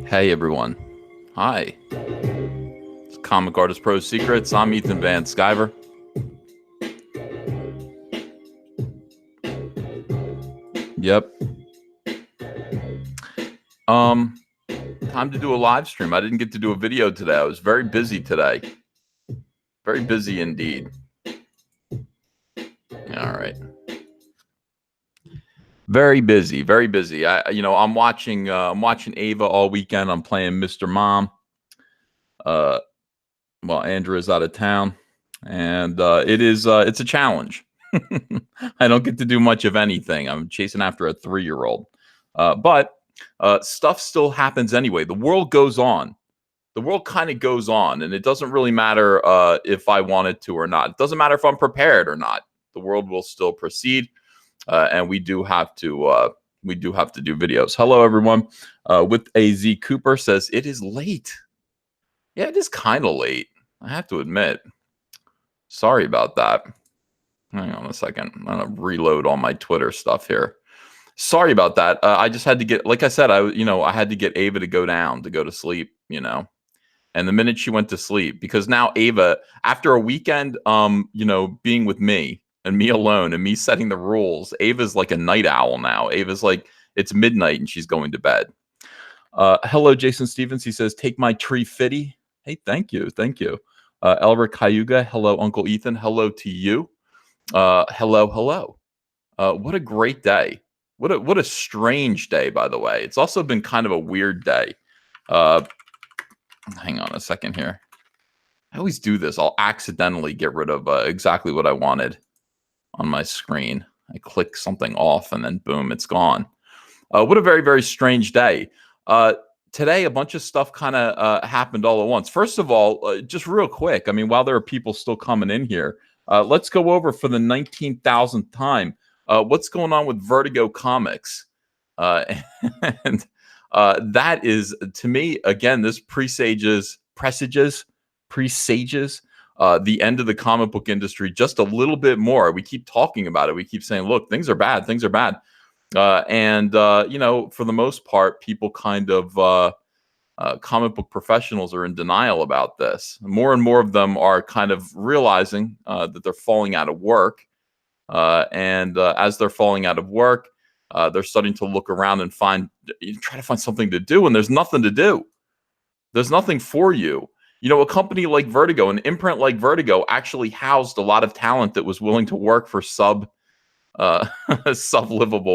Hey everyone. Hi. It's Comic Artist Pro Secrets. I'm Ethan Van Sciver. Yep. Time to do a live stream. I didn't get to do a video today. I was very busy today. Very busy indeed. All right. Very busy. Very busy. I'm watching Ava all weekend. I'm playing Mr. Mom. While Andrea's out of town, and it's a challenge. I don't get to do much of anything. I'm chasing after a 3-year-old, but stuff still happens anyway. The world goes on. The world kind of goes on, and it doesn't really matter if I wanted to or not. It doesn't matter if I'm prepared or not. The world will still proceed, and we do have to do videos. Hello, everyone. With AZ Cooper says it is late. Yeah, it is kind of late, I have to admit. Sorry about that. Hang on a second. I'm going to reload all my Twitter stuff here. Sorry about that. I just had to get, like I said, I had to get Ava to go to sleep, And the minute she went to sleep, because now Ava, after a weekend, being with me and me alone and me setting the rules, Ava's like a night owl now. Ava's like, it's midnight and she's going to bed. Hello, Jason Stevens. He says, take my tree fitty. Hey, thank you. Thank you. Elric Cayuga. Hello, Uncle Ethan. Hello to you. Hello. What a great day. What a strange day, by the way. It's also been kind of a weird day. Hang on a second here. I always do this. I'll accidentally get rid of exactly what I wanted on my screen. I click something off and then boom, it's gone. What a very, very strange day. Today, a bunch of stuff kind of happened all at once. First of all, just real quick, I mean, while there are people still coming in here, let's go over for the 19,000th time what's going on with Vertigo Comics. And that is, to me, again, this presages the end of the comic book industry just a little bit more. We keep talking about it. We keep saying, look, things are bad. Things are bad. For the most part, people kind of comic book professionals are in denial about this. More and more of them are kind of realizing that they're falling out of work. As they're falling out of work, they're starting to look around and try to find something to do, and there's nothing to do. There's nothing for you. A company like Vertigo, an imprint like Vertigo, actually housed a lot of talent that was willing to work for sub-livable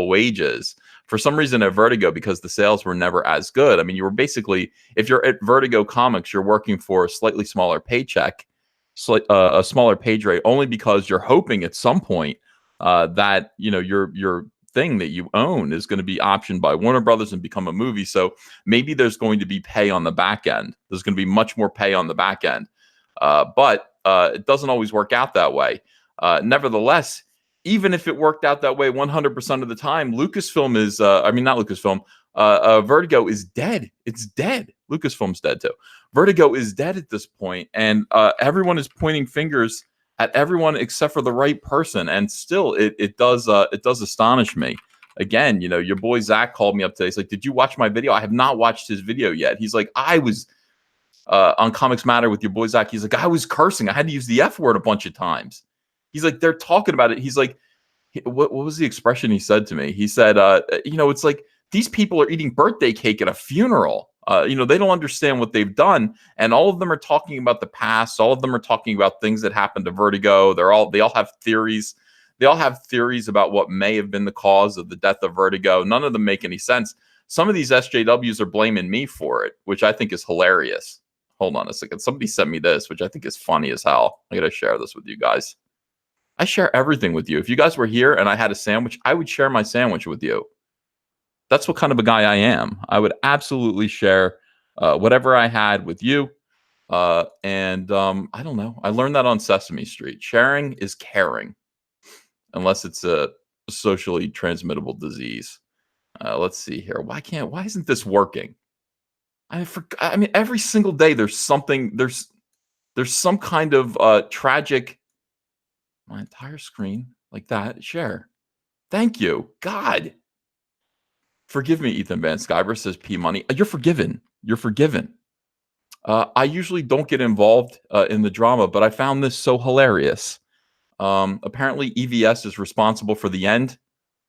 wages. For some reason at Vertigo, because the sales were never as good. I mean, you were basically, if you're at Vertigo Comics, you're working for a slightly smaller paycheck, a smaller page rate, only because you're hoping at some point that your thing that you own is going to be optioned by Warner Brothers and become a movie. So maybe there's going to be pay on the back end. There's going to be much more pay on the back end, but it doesn't always work out that way. Nevertheless, even if it worked out that way 100% of the time, Lucasfilm is, not Lucasfilm, Vertigo is dead. It's dead. Lucasfilm's dead too. Vertigo is dead at this point, and everyone is pointing fingers at everyone except for the right person. And still, it does astonish me. Again, your boy Zach called me up today. He's like, "Did you watch my video?" I have not watched his video yet. He's like, "I was on Comics Matter with your boy Zach." He's like, "I was cursing. I had to use the F word a bunch of times." He's like, "They're talking about it." He's like, what was the expression he said to me? He said, it's like these people are eating birthday cake at a funeral. They don't understand what they've done. And all of them are talking about the past. All of them are talking about things that happened to Vertigo. They all have theories. They all have theories about what may have been the cause of the death of Vertigo. None of them make any sense. Some of these SJWs are blaming me for it, which I think is hilarious. Hold on a second. Somebody sent me this, which I think is funny as hell. I got to share this with you guys. I share everything with you. If you guys were here and I had a sandwich, I would share my sandwich with you. That's what kind of a guy I am. I would absolutely share whatever I had with you. I don't know. I learned that on Sesame Street. Sharing is caring, unless it's a socially transmittable disease. Let's see here. Why isn't this working? I mean, every single day there's something. There's some kind of tragic. My entire screen like that. Share. Thank you. God. Forgive me, Ethan Van Sciver, says P Money. You're forgiven. You're forgiven. I usually don't get involved in the drama, but I found this so hilarious. Apparently, EVS is responsible for the end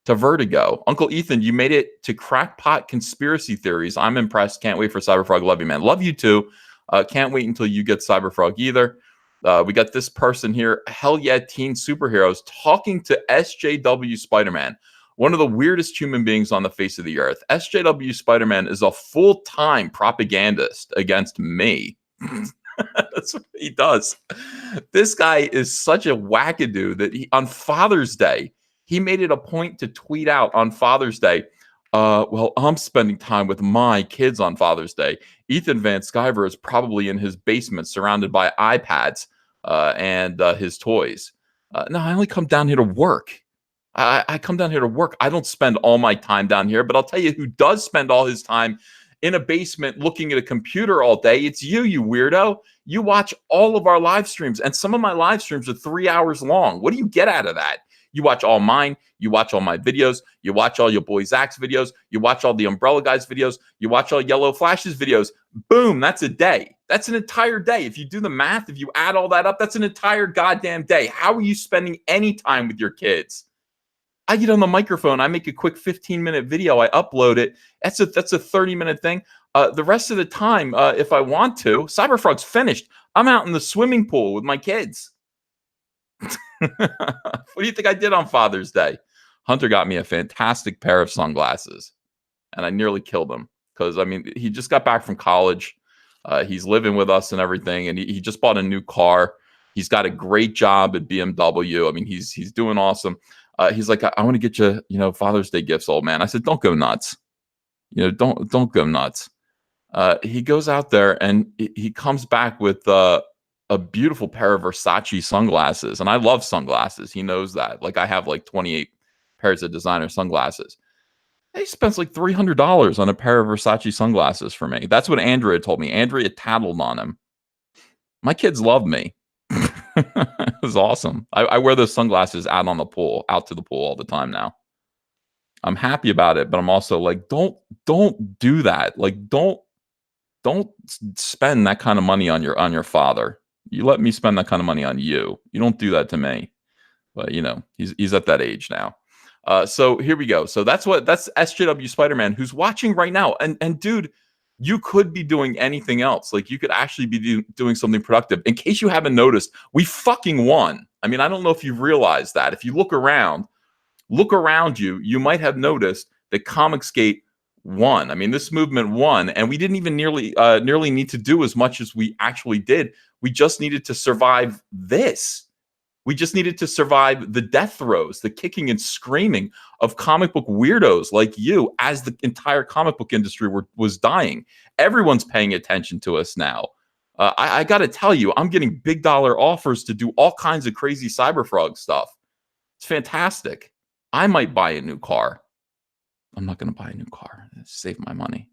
to Vertigo. Uncle Ethan, you made it to crackpot conspiracy theories. I'm impressed. Can't wait for Cyberfrog. Love you, man. Love you too. Can't wait until you get Cyberfrog either. We got this person here. Hell yeah, teen superheroes talking to SJW Spider-Man, one of the weirdest human beings on the face of the earth. SJW Spider-Man is a full-time propagandist against me. That's what he does. This guy is such a wackadoo that on Father's Day, he made it a point to tweet out on Father's Day, well, I'm spending time with my kids on Father's Day. Ethan Van Sciver is probably in his basement surrounded by iPads and his toys. No, I only come down here to work. I come down here to work. I don't spend all my time down here, but I'll tell you who does spend all his time in a basement looking at a computer all day. It's you weirdo. You watch all of our live streams, and some of my live streams are 3 hours long. What do you get out of that? You watch all mine. You watch all my videos. You watch all your boy Zach's videos. You watch all the Umbrella Guys videos. You watch all Yellow Flash's videos. Boom, that's a day. That's an entire day. If you do the math, if you add all that up, that's an entire goddamn day. How are you spending any time with your kids? I get on the microphone. I make a quick 15-minute video. I upload it. That's a 30-minute thing. The rest of the time, if I want to, Cyberfrog's finished. I'm out in the swimming pool with my kids. What do you think I did on Father's Day? Hunter got me a fantastic pair of sunglasses, and I nearly killed him because, I mean, he just got back from college. He's living with us and everything, and he just bought a new car. He's got a great job at BMW. I mean, he's doing awesome. He's like, I want to get you, Father's Day gifts, old man. I said, don't go nuts. Don't go nuts. He goes out there and he comes back with a beautiful pair of Versace sunglasses. And I love sunglasses. He knows that. Like, I have like 28 pairs of designer sunglasses. He spends like $300 on a pair of Versace sunglasses for me. That's what Andrea told me. Andrea tattled on him. My kids love me. It was awesome. I wear those sunglasses out to the pool all the time now. I'm happy about it, but I'm also like, don't do that. Like, don't spend that kind of money on your father. You let me spend that kind of money on you. You don't do that to me. But he's at that age now. So here we go. So that's SJW Spider-Man, who's watching right now. And dude, you could be doing anything else. Like, you could actually be doing something productive. In case you haven't noticed, we fucking won. I mean, I don't know if you've realized that. If you look around you, you might have noticed that Comicsgate won. I mean, this movement won, and we didn't even nearly need to do as much as we actually did. We just needed to survive this. We just needed to survive the death throes, the kicking and screaming of comic book weirdos like you as the entire comic book industry was dying. Everyone's paying attention to us now. I got to tell you, I'm getting big dollar offers to do all kinds of crazy Cyberfrog stuff. It's fantastic. I might buy a new car. I'm not going to buy a new car. Save my money.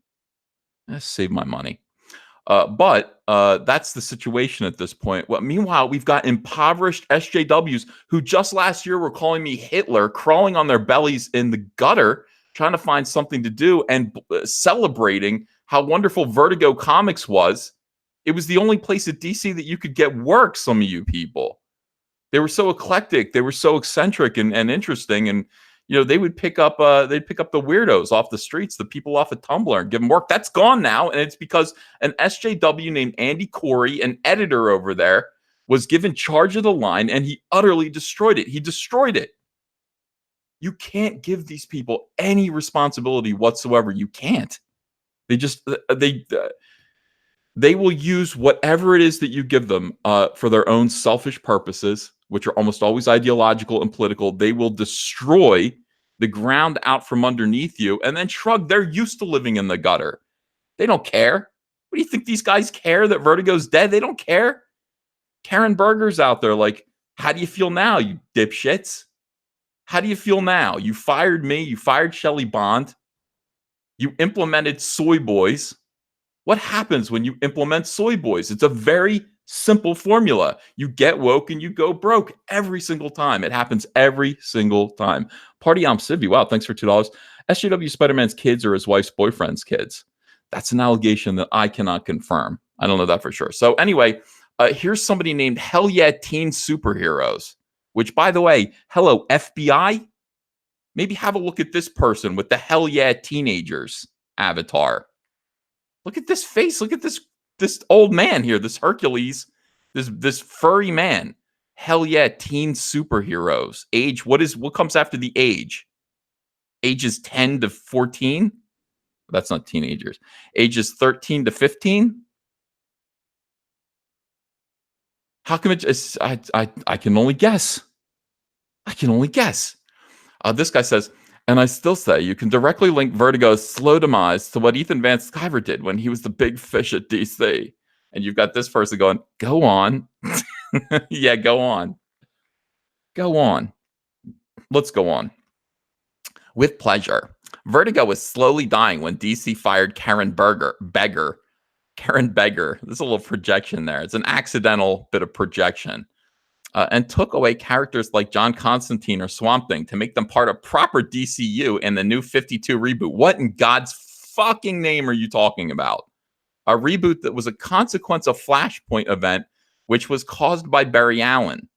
But that's the situation at this point. Well, meanwhile, we've got impoverished SJWs who just last year were calling me Hitler, crawling on their bellies in the gutter, trying to find something to do and celebrating how wonderful Vertigo Comics was. It was the only place at DC that you could get work, some of you people. They were so eclectic. They were so eccentric and interesting. And they would pick up the weirdos off the streets, the people off of Tumblr, and give them work. That's gone now, and it's because an SJW named Andy Corey, an editor over there, was given charge of the line, and he utterly destroyed it. He destroyed it. You can't give these people any responsibility whatsoever. You can't. They will use whatever it is that you give them for their own selfish purposes, which are almost always ideological and political. They will destroy the ground out from underneath you and then shrug. They're used to living in the gutter. They don't care. What do you think these guys care that Vertigo's dead? They don't care. Karen Berger's out there like, how do you feel now, you dipshits? How do you feel now? You fired me. You fired Shelley Bond. You implemented soy boys. What happens when you implement soy boys? It's a very simple formula. You get woke and you go broke every single time. It happens every single time. Party Civi. Wow, thanks for $2. SJW Spider-Man's kids are his wife's boyfriend's kids. That's an allegation that I cannot confirm. I don't know that for sure. So anyway, here's somebody named Hell Yeah Teen Superheroes, which, by the way, hello, FBI. Maybe have a look at this person with the Hell Yeah Teenagers avatar. Look at this face. Look at this old man here, this Hercules, this furry man. Hell Yeah Teen Superheroes. Age, what comes after the age? Ages 10 to 14? That's not teenagers. Ages 13 to 15? How come it's I can only guess. I can only guess. This guy says, and I still say you can directly link Vertigo's slow demise to what Ethan Van Sciver did when he was the big fish at DC. And you've got this person going, go on. Yeah, go on. Go on. Let's go on. With pleasure. Vertigo was slowly dying when DC fired Karen Beggar. Karen Beggar. There's a little projection there. It's an accidental bit of projection. And took away characters like John Constantine or Swamp Thing to make them part of proper DCU in the new 52 reboot. What in God's fucking name are you talking about? A reboot that was a consequence of Flashpoint event, which was caused by Barry Allen.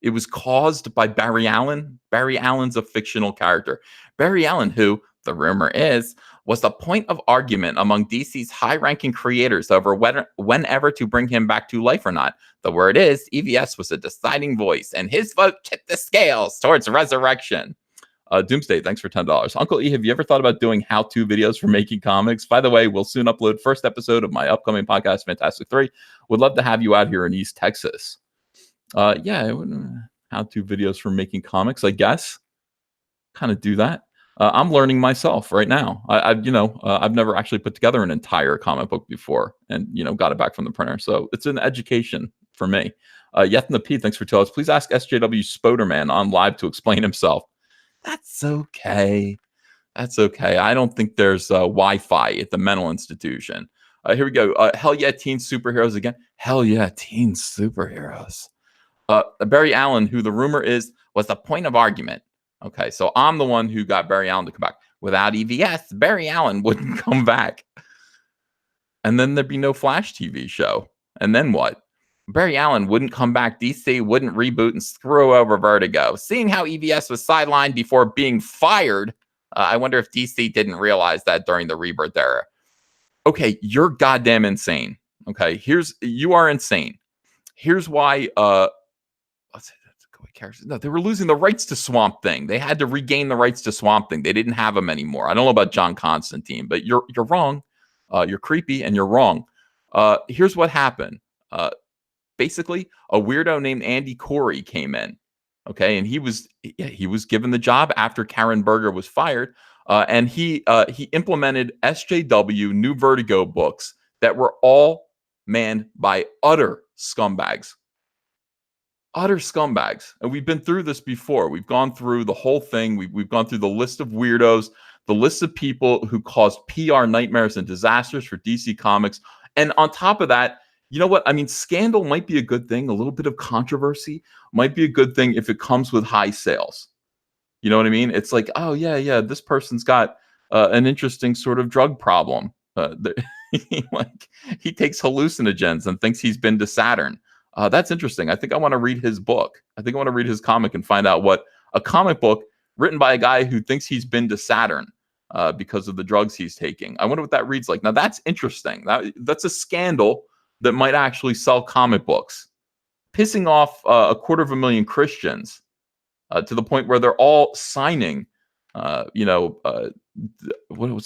It was caused by Barry Allen. Barry Allen's a fictional character. Barry Allen, who, the rumor is, was the point of argument among DC's high-ranking creators over whenever to bring him back to life or not. The word is, EVS was a deciding voice, and his vote tipped the scales towards resurrection. Doomsday, thanks for $10. Uncle E, have you ever thought about doing how-to videos for making comics? By the way, we'll soon upload first episode of my upcoming podcast, Fantastic 3. Would love to have you out here in East Texas. Yeah, how-to videos for making comics, I guess. Kind of do that. I'm learning myself right now. I've never actually put together an entire comic book before, and got it back from the printer. So it's an education for me. Yethan the P, thanks for telling us. Please ask SJW Spoderman on live to explain himself. That's okay. That's okay. I don't think there's Wi-Fi at the mental institution. Here we go. Hell yeah, teen superheroes again. Hell yeah, teen superheroes. Barry Allen, who the rumor is was the point of argument. Okay, so I'm the one who got Barry Allen to come back. Without EVS, Barry Allen wouldn't come back. And then there'd be no Flash TV show. And then what? Barry Allen wouldn't come back. DC wouldn't reboot and screw over Vertigo. Seeing how EVS was sidelined before being fired, I wonder if DC didn't realize that during the rebirth era. Okay, you're goddamn insane. Okay, you are insane. Here's why. No, they were losing the rights to Swamp Thing. They had to regain the rights to Swamp Thing. They didn't have them anymore. I don't know about John Constantine, but you're wrong. You're creepy and you're wrong. Here's what happened. Basically, a weirdo named Andy Corey came in. Okay, and he was given the job after Karen Berger was fired, and he implemented SJW New Vertigo books that were all manned by utter scumbags. Utter scumbags. And we've been through this before. We've gone through the whole thing. We've gone through the list of weirdos, the list of people who caused PR nightmares and disasters for DC Comics. And on top of that, you know what? I mean, scandal might be a good thing. A little bit of controversy might be a good thing if it comes with high sales. You know what I mean? It's like, oh, yeah, this person's got an interesting sort of drug problem. He takes hallucinogens and thinks he's been to Saturn. That's interesting. I think I want to read his book. I think I want to read his comic and find out what a comic book written by a guy who thinks he's been to Saturn because of the drugs he's taking. I wonder what that reads like. Now, that's interesting. That's a scandal that might actually sell comic books, pissing off 250,000 Christians to the point where they're all signing, what's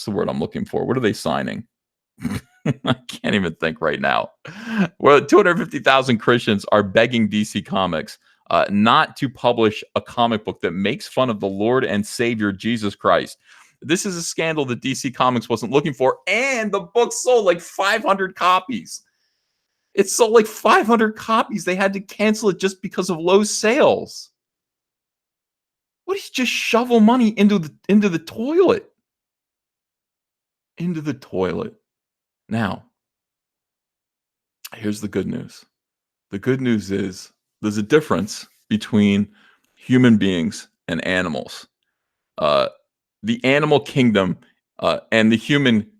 the word I'm looking for? What are they signing? I can't even think right now. Well, 250,000 Christians are begging DC Comics not to publish a comic book that makes fun of the Lord and Savior Jesus Christ. This is a scandal that DC Comics wasn't looking for, and the book sold like 500 copies. It sold like 500 copies. They had to cancel it just because of low sales. What is just shovel money into the toilet? Into the toilet. Now, here's the good news. The good news is there's a difference between human beings and animals. The animal kingdom and the human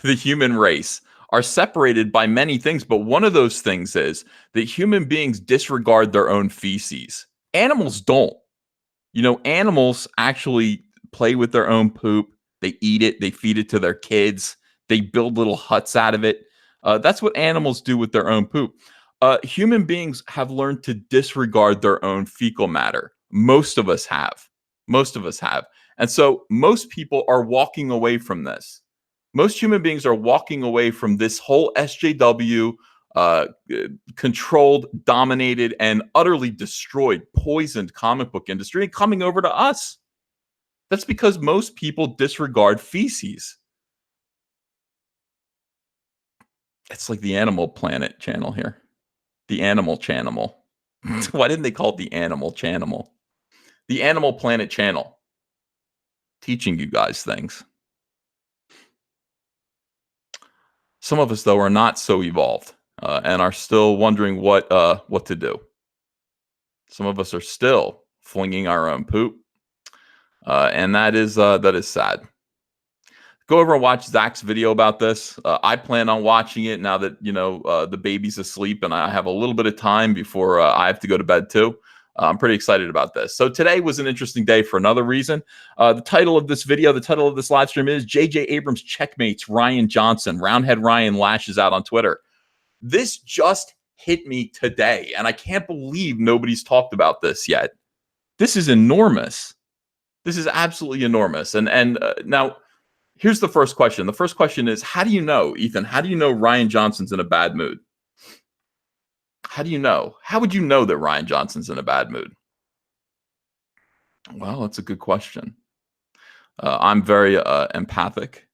the human race are separated by many things, but one of those things is that human beings disregard their own feces. Animals don't. You know, animals actually play with their own poop. They eat it. They feed it to their kids. They build little huts out of it. That's what animals do with their own poop. Human beings have learned to disregard their own fecal matter. Most of us have. Most of us have. And so most people are walking away from this. Most human beings are walking away from this whole SJW uh, controlled, dominated, and utterly destroyed, poisoned comic book industry and coming over to us. That's because most people disregard feces. It's like the Animal Planet channel here. The Animal Channel. Why didn't they call it the Animal Channel? The Animal Planet channel. Teaching you guys things. Some of us, though, are not so evolved and are still wondering what to do. Some of us are still flinging our own poop, and that is sad. Go over and watch Zach's video about this. I plan on watching it now that the baby's asleep and I have a little bit of time before I have to go to bed too. I'm pretty excited about this. So today was an interesting day for another reason. The title of this video, the title of this live stream is J.J. Abrams checkmates RIAN Johnson. Roundhead Rian lashes out on Twitter. This just hit me today, and I can't believe nobody's talked about this yet. This is enormous. This is absolutely enormous. And now, here's the first question. The first question is, how do you know, Ethan? How do you know RIAN Johnson's in a bad mood? How do you know? How would you know that RIAN Johnson's in a bad mood? Well, that's a good question. I'm very empathic,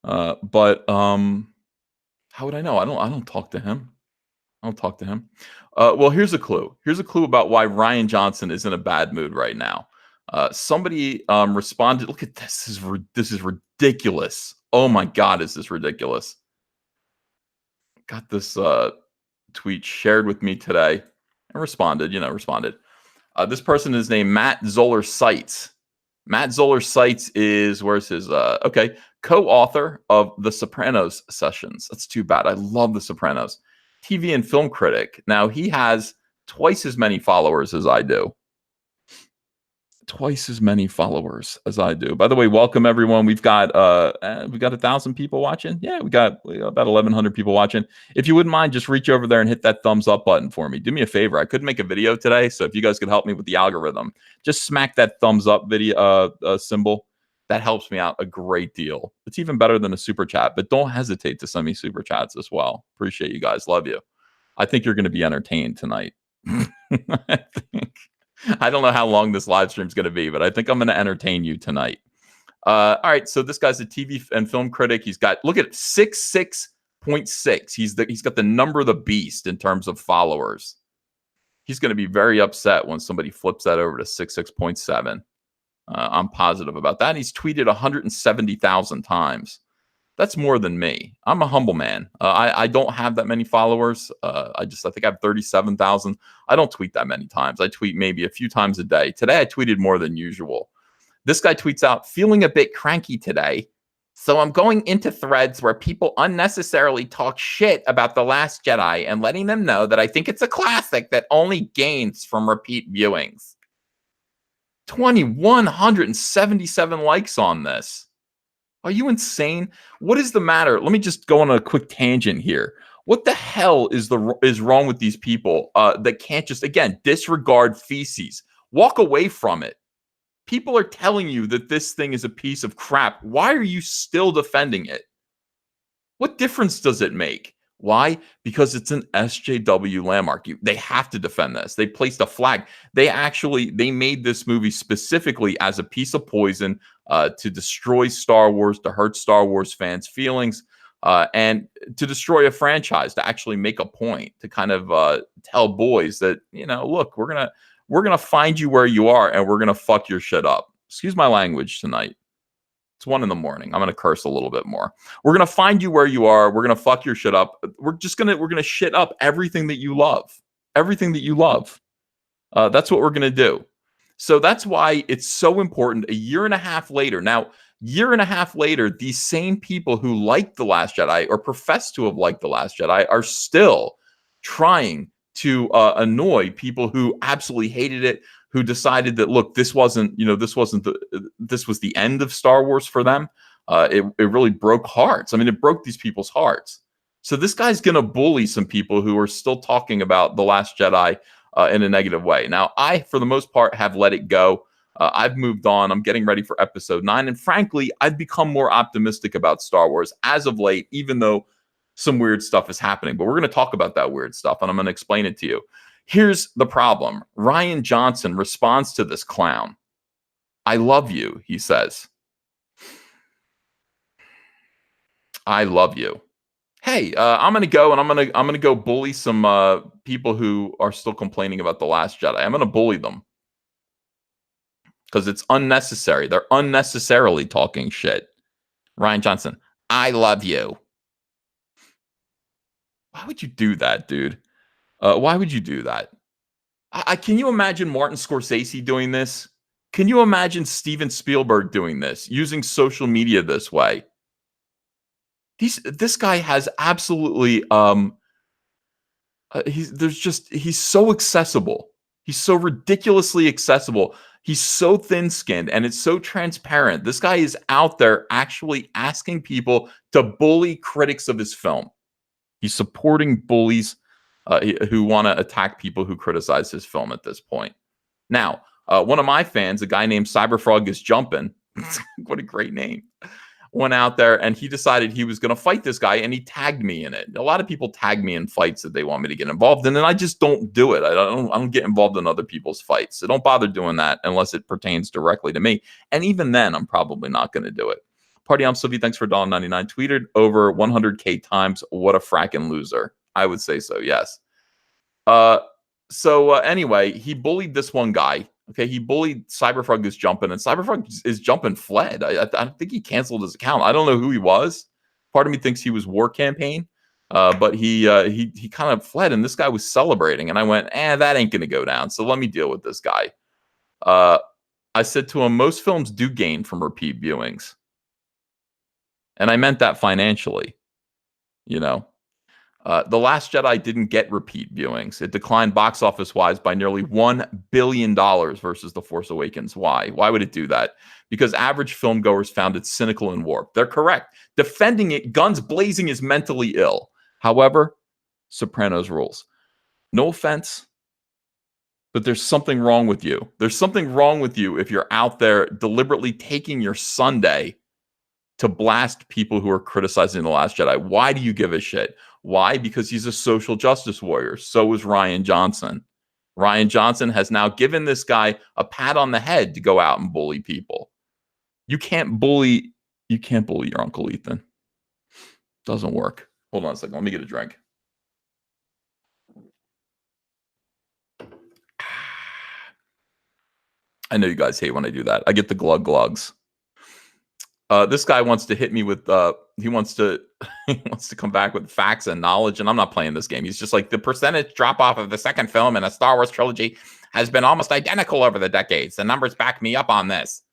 but how would I know? I don't talk to him. I don't talk to him. Well, here's a clue. Here's a clue about why RIAN Johnson is in a bad mood right now. Somebody responded. Look at this. This is ridiculous. Oh my God, is this ridiculous? Got this tweet shared with me today and responded. This person is named Matt Zoller Seitz. Matt Zoller Seitz is, where's his, co-author of The Sopranos Sessions. That's too bad. I love The Sopranos. TV and film critic. Now, he has twice as many followers as I do. Twice as many followers as I do. By the way, welcome everyone. We've got 1,000 people watching. Yeah, we got about 1,100 people watching. If you wouldn't mind, just reach over there and hit that thumbs up button for me. Do me a favor. I couldn't make a video today, so if you guys could help me with the algorithm, just smack that thumbs up video symbol. That helps me out a great deal. It's even better than a super chat, but don't hesitate to send me super chats as well. Appreciate you guys. Love you. I think you're going to be entertained tonight. I don't know how long this live stream is going to be, but I think I'm going to entertain you tonight. All right, so this guy's a TV and film critic. He's got, look at it, 66.6. He's got the number of the beast in terms of followers. He's going to be very upset when somebody flips that over to 66.7. I'm positive about that. He's tweeted 170,000 times. That's more than me. I'm a humble man. I don't have that many followers. I think I have 37,000. I don't tweet that many times. I tweet maybe a few times a day. Today, I tweeted more than usual. This guy tweets out, feeling a bit cranky today. So I'm going into threads where people unnecessarily talk shit about The Last Jedi and letting them know that I think it's a classic that only gains from repeat viewings. 2,177 likes on this. Are you insane? What is the matter? Let me just go on a quick tangent here. What the hell is wrong with these people that can't just, again, disregard feces? Walk away from it. People are telling you that this thing is a piece of crap. Why are you still defending it? What difference does it make? Why? Because it's an SJW landmark. They have to defend this. They placed a flag. They made this movie specifically as a piece of poison to destroy Star Wars, to hurt Star Wars fans' feelings, and to destroy a franchise, to actually make a point, to kind of tell boys that, look, we're gonna find you where you are and we're gonna fuck your shit up. Excuse my language tonight. It's 1 a.m. I'm going to curse a little bit more. We're going to find you where you are. We're going to fuck your shit up. We're going to shit up everything that you love. Everything that you love. That's what we're going to do. So that's why it's so important a year and a half later. Now, Year and a half later, these same people who liked The Last Jedi or profess to have liked The Last Jedi are still trying to annoy people who absolutely hated it, who decided that, look, this was the end of Star Wars for them. It really broke hearts. I mean, it broke these people's hearts. So this guy's going to bully some people who are still talking about The Last Jedi in a negative way. Now, I, for the most part, have let it go. I've moved on. I'm getting ready for episode 9. And frankly, I've become more optimistic about Star Wars as of late, even though some weird stuff is happening. But we're going to talk about that weird stuff, and I'm going to explain it to you. Here's the problem. Rian Johnson responds to this clown. I love you, he says. I love you. Hey, I'm gonna go and I'm gonna go bully some people who are still complaining about The Last Jedi. I'm gonna bully them because it's unnecessary. They're unnecessarily talking shit. Rian Johnson, I love you. Why would you do that, dude? Why would you do that? Can you imagine Martin Scorsese doing this? Can you imagine Steven Spielberg doing this, using social media this way? This guy has absolutely he's so accessible. He's so ridiculously accessible. He's so thin-skinned and it's so transparent. This guy is out there actually asking people to bully critics of his film. He's supporting bullies who want to attack people who criticize his film at this point. Now, one of my fans, a guy named Cyberfrog is Jumping. What a great name. Went out there and he decided he was going to fight this guy and he tagged me in it. A lot of people tag me in fights that they want me to get involved in, and I just don't do it. I don't get involved in other people's fights. So don't bother doing that unless it pertains directly to me. And even then, I'm probably not going to do it. Party on Sylvie, thanks for $1.99. Tweeted over 100K times. What a fracking loser. I would say so, yes. Anyway, he bullied this one guy. Okay, he bullied Cyberfrog is Jumping, and Cyberfrog is Jumping fled. I think he canceled his account. I don't know who he was. Part of me thinks he was War Campaign, but he kind of fled, and this guy was celebrating. And I went, that ain't gonna go down. So let me deal with this guy. I said to him, most films do gain from repeat viewings, and I meant that financially. You know. The Last Jedi didn't get repeat viewings. It declined box office-wise by nearly $1 billion versus The Force Awakens. Why? Why would it do that? Because average filmgoers found it cynical and warped. They're correct. Defending it, guns blazing, is mentally ill. However, Sopranos rules. No offense, but there's something wrong with you. There's something wrong with you if you're out there deliberately taking your Sunday to blast people who are criticizing The Last Jedi. Why do you give a shit? Why? Because he's a social justice warrior. So is Rian Johnson. Rian Johnson has now given this guy a pat on the head to go out and bully people. You can't bully your Uncle Ethan. Doesn't work. Hold on a second. Let me get a drink. I know you guys hate when I do that. I get the glug glugs. This guy wants to hit me with he wants to come back with facts and knowledge, and I'm not playing this game. He's just like, the percentage drop off of the second film in a Star Wars trilogy has been almost identical over the decades. The numbers back me up on this.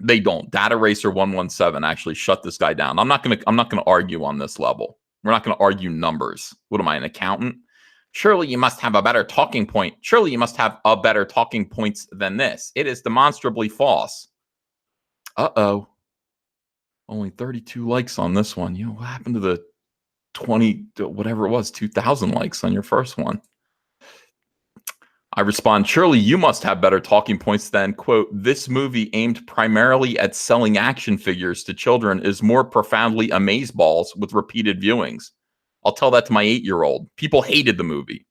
They don't. Data Racer 117 actually shut this guy down. I'm not gonna argue on this level. We're not gonna argue numbers. What am I, an accountant? Surely you must have a better talking point. Surely you must have a better talking points than this. It is demonstrably false. Uh-oh. Only 32 likes on this one. What happened to the 20, whatever it was, 2,000 likes on your first one? I respond, surely you must have better talking points than, quote, this movie aimed primarily at selling action figures to children is more profoundly amazeballs with repeated viewings. I'll tell that to my 8-year-old. People hated the movie.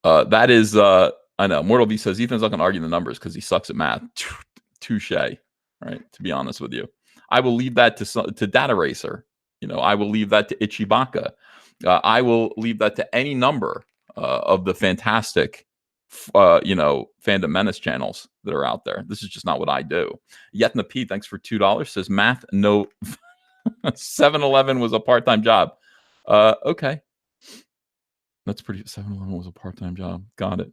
That is, I know. Mortal V says, Ethan's not going to argue the numbers because he sucks at math. Touche. Right, to be honest with you, I will leave that to Data Racer. I will leave that to Ichibaka. I will leave that to any number of the fantastic, Fandom Menace channels that are out there. This is just not what I do. Yetna P, thanks for $2. Says math. No, 7-Eleven was a part-time job. Okay, that's pretty. 7-Eleven was a part-time job. Got it.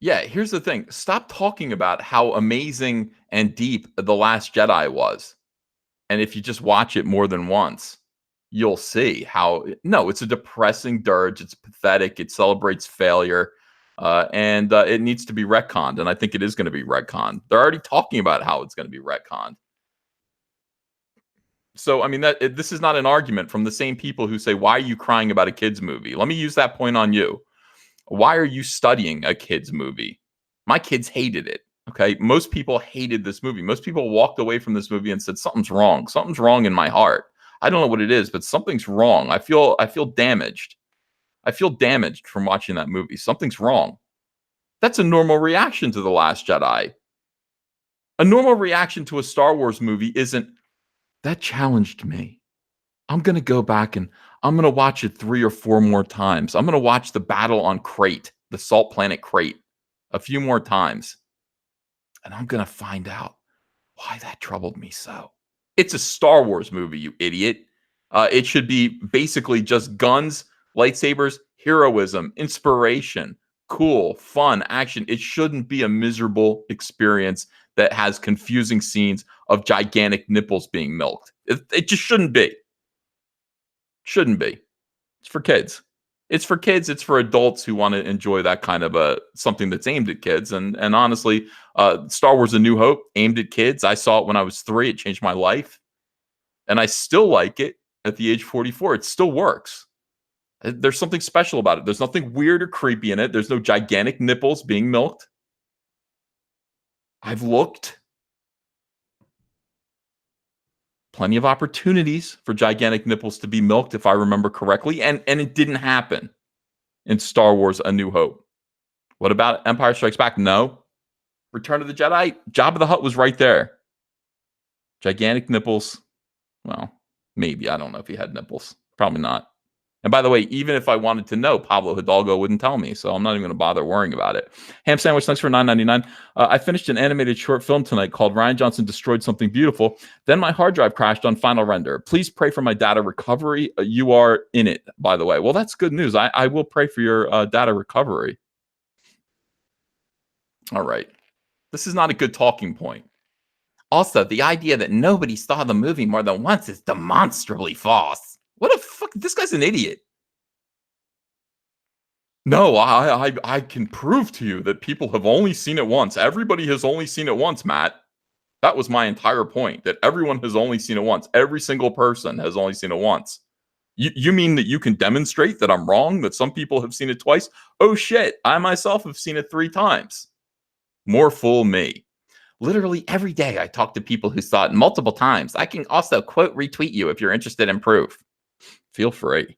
Yeah, here's the thing. Stop talking about how amazing and deep The Last Jedi was. And if you just watch it more than once, you'll see how no, it's a depressing dirge. It's pathetic. It celebrates failure. And it needs to be retconned. And I think it is going to be retconned. They're already talking about how it's going to be retconned. So, I mean, this is not an argument from the same people who say, why are you crying about a kid's movie? Let me use that point on you. Why are you studying a kid's movie? My kids hated it. Okay. Most people hated this movie. Most people walked away from this movie and said, something's wrong. Something's wrong in my heart. I don't know what it is, but something's wrong. I feel damaged. I feel damaged from watching that movie. Something's wrong. That's a normal reaction to The Last Jedi. A normal reaction to a Star Wars movie isn't, that challenged me. I'm going to go back and I'm going to watch it 3 or 4 more times. I'm going to watch the battle on Crate, the Salt Planet Crate, a few more times. And I'm going to find out why that troubled me so. It's a Star Wars movie, you idiot. It should be basically just guns, lightsabers, heroism, inspiration, cool, fun, action. It shouldn't be a miserable experience that has confusing scenes of gigantic nipples being milked. It just shouldn't be. Shouldn't be. It's for kids. It's for kids. It's for adults who want to enjoy that kind of something that's aimed at kids. And honestly, Star Wars: A New Hope aimed at kids. I saw it when I was 3. It changed my life, and I still like it at the age 44. It still works. There's something special about it. There's nothing weird or creepy in it. There's no gigantic nipples being milked. I've looked. Plenty of opportunities for gigantic nipples to be milked, if I remember correctly, and it didn't happen in Star Wars: A New Hope. What about Empire Strikes Back? No. Return of the Jedi, Jabba the Hutt was right there. Gigantic nipples. Well, maybe. I don't know if he had nipples. Probably not. And by the way, even if I wanted to know, Pablo Hidalgo wouldn't tell me, so I'm not even going to bother worrying about it. Ham Sandwich, thanks for $9.99. I finished an animated short film tonight called Rian Johnson Destroyed Something Beautiful. Then my hard drive crashed on final render. Please pray for my data recovery. You are in it, by the way. Well, that's good news. I will pray for your data recovery. All right. This is not a good talking point. Also, the idea that nobody saw the movie more than once is demonstrably false. What a fuck? This guy's an idiot. No, I can prove to you that people have only seen it once. Everybody has only seen it once, Matt. That was my entire point, that everyone has only seen it once. Every single person has only seen it once. You mean that you can demonstrate that I'm wrong, that some people have seen it twice? Oh shit, I myself have seen it 3 times. More fool me. Literally every day I talk to people who saw it multiple times. I can also quote retweet you if you're interested in proof. Feel free.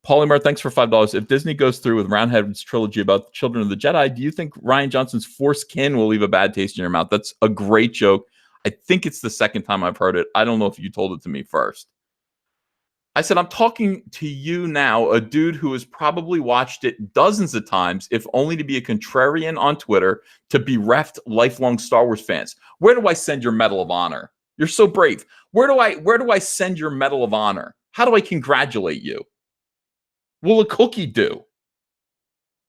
Polymer, thanks for $5. If Disney goes through with Roundhead's trilogy about the Children of the Jedi, do you think Rian Johnson's Force kin will leave a bad taste in your mouth? That's a great joke. I think it's the second time I've heard it. I don't know if you told it to me first. I said, I'm talking to you now, a dude who has probably watched it dozens of times, if only to be a contrarian on Twitter, to bereft lifelong Star Wars fans. Where do I send your Medal of Honor? You're so brave. Where do I send your Medal of Honor? How do I congratulate you? Will a cookie do?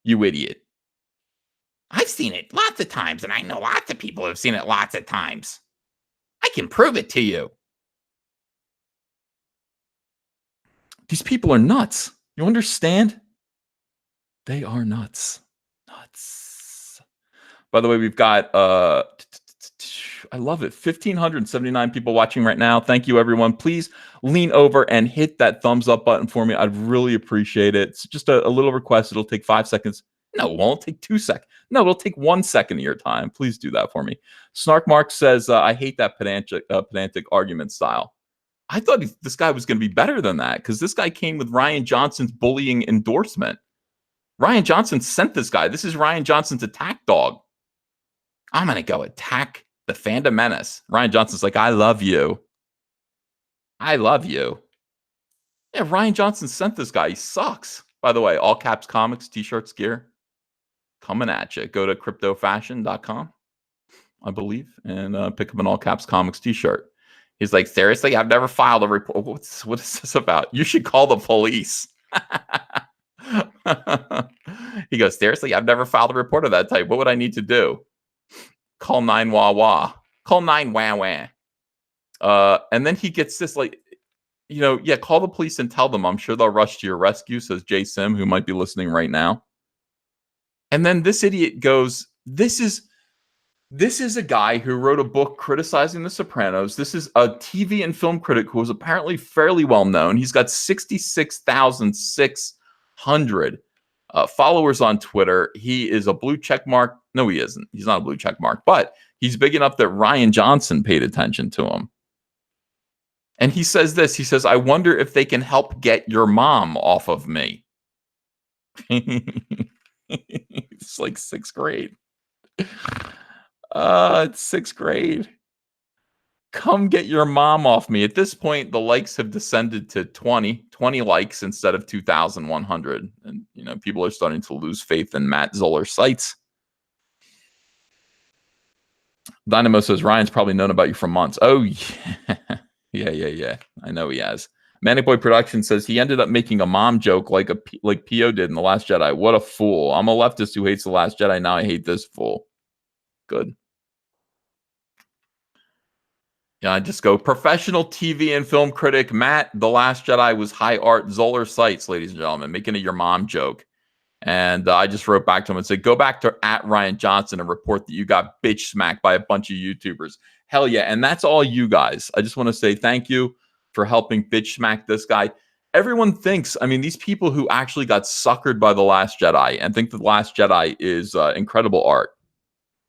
You idiot. I've seen it lots of times, and I know lots of people who have seen it lots of times. I can prove it to you. These people are nuts. You understand? They are nuts. Nuts. By the way, we've got I love it. 1,579 people watching right now. Thank you, everyone. Please lean over and hit that thumbs up button for me. I'd really appreciate it. It's just a little request. It'll take 5 seconds. No, it won't take 2 seconds. No, it'll take 1 second of your time. Please do that for me. Snark Mark says, I hate that pedantic argument style. I thought this guy was going to be better than that, because this guy came with Rian Johnson's bullying endorsement. Rian Johnson sent this guy. This is Rian Johnson's attack dog. I'm going to go attack the fandom menace. Rian Johnson's like, I love you. I love you. Yeah, Rian Johnson sent this guy. He sucks. By the way, all caps comics, t-shirts, gear, coming at you. Go to cryptofashion.com, I believe, and pick up an all caps comics t-shirt. He's like, seriously, I've never filed a report. What is this about? You should call the police. He goes, seriously, I've never filed a report of that type. What would I need to do? Call 911. Call 911. And then he gets this, like, yeah, call the police and tell them. I'm sure they'll rush to your rescue, says Jay Sim, who might be listening right now. And then this idiot goes, this is a guy who wrote a book criticizing The Sopranos. This is a TV and film critic who is apparently fairly well known. He's got 66,600 followers on Twitter. He is a blue check mark. No, he isn't. He's not a blue check mark, but he's big enough that RIAN Johnson paid attention to him. And he says this. He says, I wonder if they can help get your mom off of me. It's like 6th grade. It's 6th grade. Come get your mom off me. At this point, the likes have descended to 20 likes instead of 2,100. And, people are starting to lose faith in Matt Zoller's sites. Dynamo says, Ryan's probably known about you for months. Oh, yeah. Yeah. I know he has. Manic Boy Production says he ended up making a mom joke like P.O. did in The Last Jedi. What a fool. I'm a leftist who hates The Last Jedi. Now I hate this fool. Good. Yeah, I just go, professional TV and film critic Matt, The Last Jedi was high art. Zoller Sites, ladies and gentlemen, making a your mom joke. And I just wrote back to him and said, go back to @RIAN Johnson and report that you got bitch smacked by a bunch of YouTubers. Hell yeah. And that's all you guys. I just want to say thank you for helping bitch smack this guy. Everyone thinks, these people who actually got suckered by The Last Jedi and think that The Last Jedi is incredible art.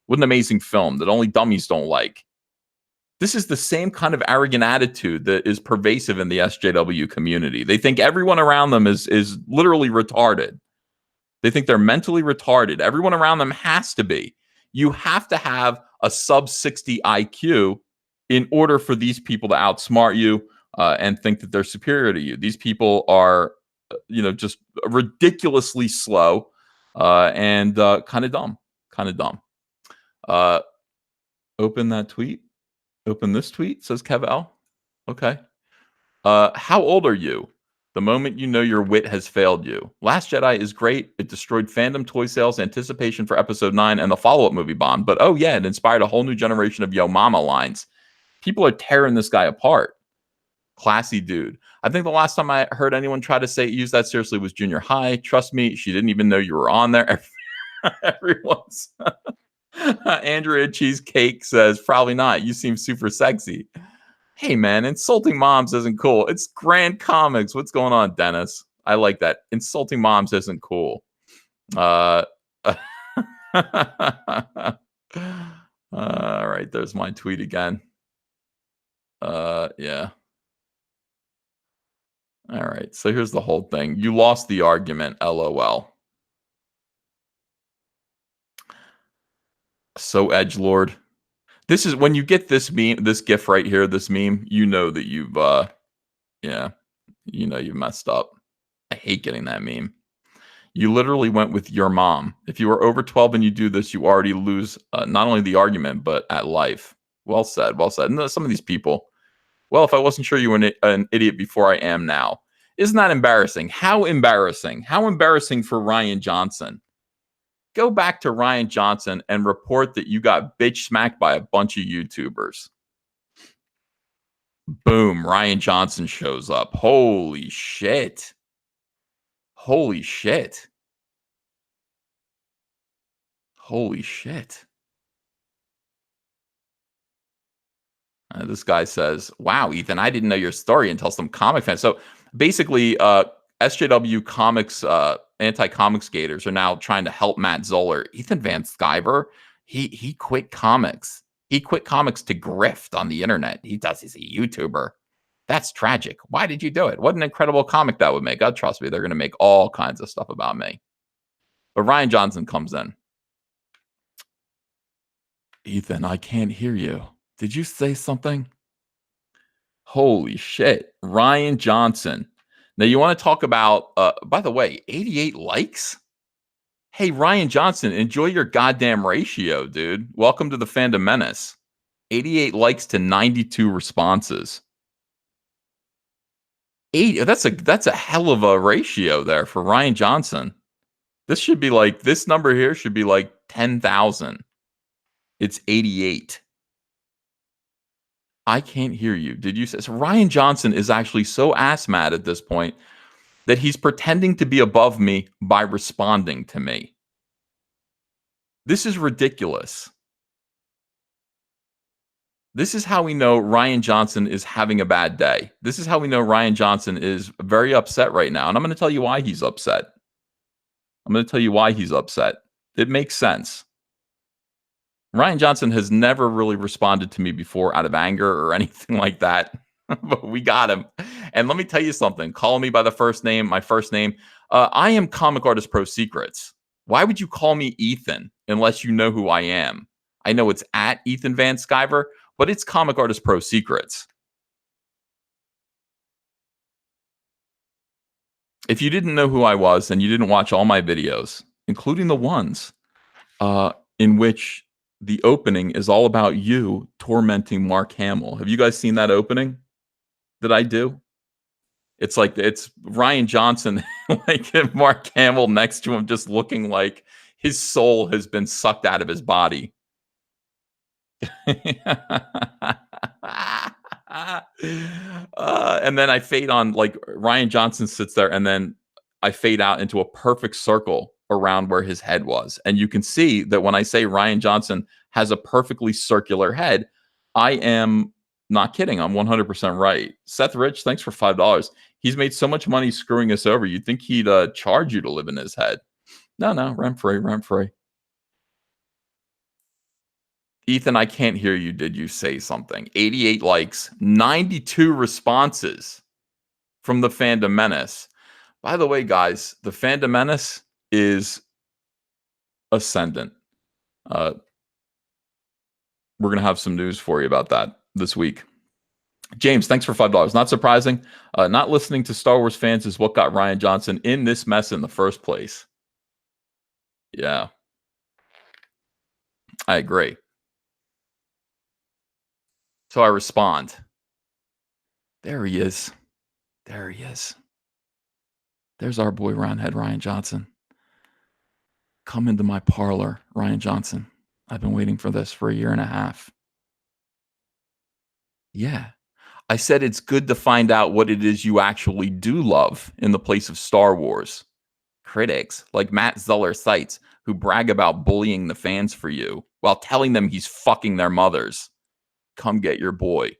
What an amazing film that only dummies don't like. This is the same kind of arrogant attitude that is pervasive in the SJW community. They think everyone around them is literally retarded. They think they're mentally retarded. Everyone around them has to be. You have to have a sub 60 IQ in order for these people to outsmart you and think that they're superior to you. These people are, just ridiculously slow and kind of dumb. Open that tweet. Open this tweet, says Kev L. Okay. How old are you? The moment you know your wit has failed you. Last Jedi is great. It destroyed fandom, toy sales, anticipation for episode 9, and the follow-up movie bombed. But oh yeah, it inspired a whole new generation of Yo Mama lines. People are tearing this guy apart. Classy dude. I think the last time I heard anyone try to use that seriously was junior high. Trust me, she didn't even know you were on there. Everyone's... Andrea Cheesecake says, probably not. You seem super sexy. Hey, man, insulting moms isn't cool. It's grand comics. What's going on, Dennis? I like that. Insulting moms isn't cool. All right, there's my tweet again. Yeah. All right, so here's the whole thing. You lost the argument, LOL. So edgelord. This is when you get this meme, this GIF right here, this meme, you know that you've you've messed up. I hate getting that meme. You literally went with your mom. If you are over 12 and you do this, you already lose not only the argument, but at life. Well said, well said. And some of these people, well, if I wasn't sure you were an idiot before, I am now. Isn't that embarrassing? How embarrassing? How embarrassing for RIAN Johnson? Go back to RIAN Johnson and report that you got bitch smacked by a bunch of YouTubers. Boom, RIAN Johnson shows up. Holy shit. Holy shit. Holy shit. This guy says, wow, Ethan, I didn't know your story until some comic fans. So basically, SJW comics, anti-comics gators are now trying to help Matt Zoller. Ethan Van Sciver, he quit comics. He quit comics to grift on the internet. He's a YouTuber. That's tragic. Why did you do it? What an incredible comic that would make. God, trust me, they're going to make all kinds of stuff about me. But RIAN Johnson comes in. Ethan, I can't hear you. Did you say something? Holy shit. RIAN Johnson. Now, you want to talk about, by the way, 88 likes? Hey, RIAN Johnson, enjoy your goddamn ratio, dude. Welcome to the Fandom Menace. 88 likes to 92 responses. That's a hell of a ratio there for RIAN Johnson. This should be like, this number here should be like 10,000. It's 88. I can't hear you. Did you say so? Rian Johnson is actually so ass mad at this point that he's pretending to be above me by responding to me. This is ridiculous. This is how we know Rian Johnson is having a bad day. This is how we know Rian Johnson is very upset right now. And I'm going to tell you why he's upset. It makes sense. Rian Johnson has never really responded to me before out of anger or anything like that. But we got him. And let me tell you something. Call me by the first name, my first name. I am Comic Artist Pro Secrets. Why would you call me Ethan unless you know who I am? I know it's at Ethan Van Sciver, but it's Comic Artist Pro Secrets. If you didn't know who I was and you didn't watch all my videos, including the ones in which the opening is all about you tormenting Mark Hamill. Have you guys seen that opening that I do? It's like, it's Rian Johnson, like Mark Hamill next to him, just looking like his soul has been sucked out of his body. And then I fade on, like, Rian Johnson sits there, and then I fade out into a perfect circle around where his head was. And you can see that when I say Rian Johnson has a perfectly circular head, I am not kidding. I'm 100% right. Seth Rich, thanks for $5. He's made so much money screwing us over. You'd think he'd charge you to live in his head. No, rent free. Ethan, I can't hear you. Did you say something? 88 likes, 92 responses from the Fandom Menace. By the way, guys, the Fandom Menace is ascendant. We're going to have some news for you about that this week. James, thanks for $5. Not surprising. Not listening to Star Wars fans is what got Rian Johnson in this mess in the first place. Yeah. I agree. So I respond. There he is. There's our boy Roundhead Rian Johnson. Come into my parlor, Rian Johnson. I've been waiting for this for 1.5 years. Yeah. I said it's good to find out what it is you actually do love in the place of Star Wars. Critics like Matt Zeller Seitz, who brag about bullying the fans for you while telling them he's fucking their mothers. Come get your boy.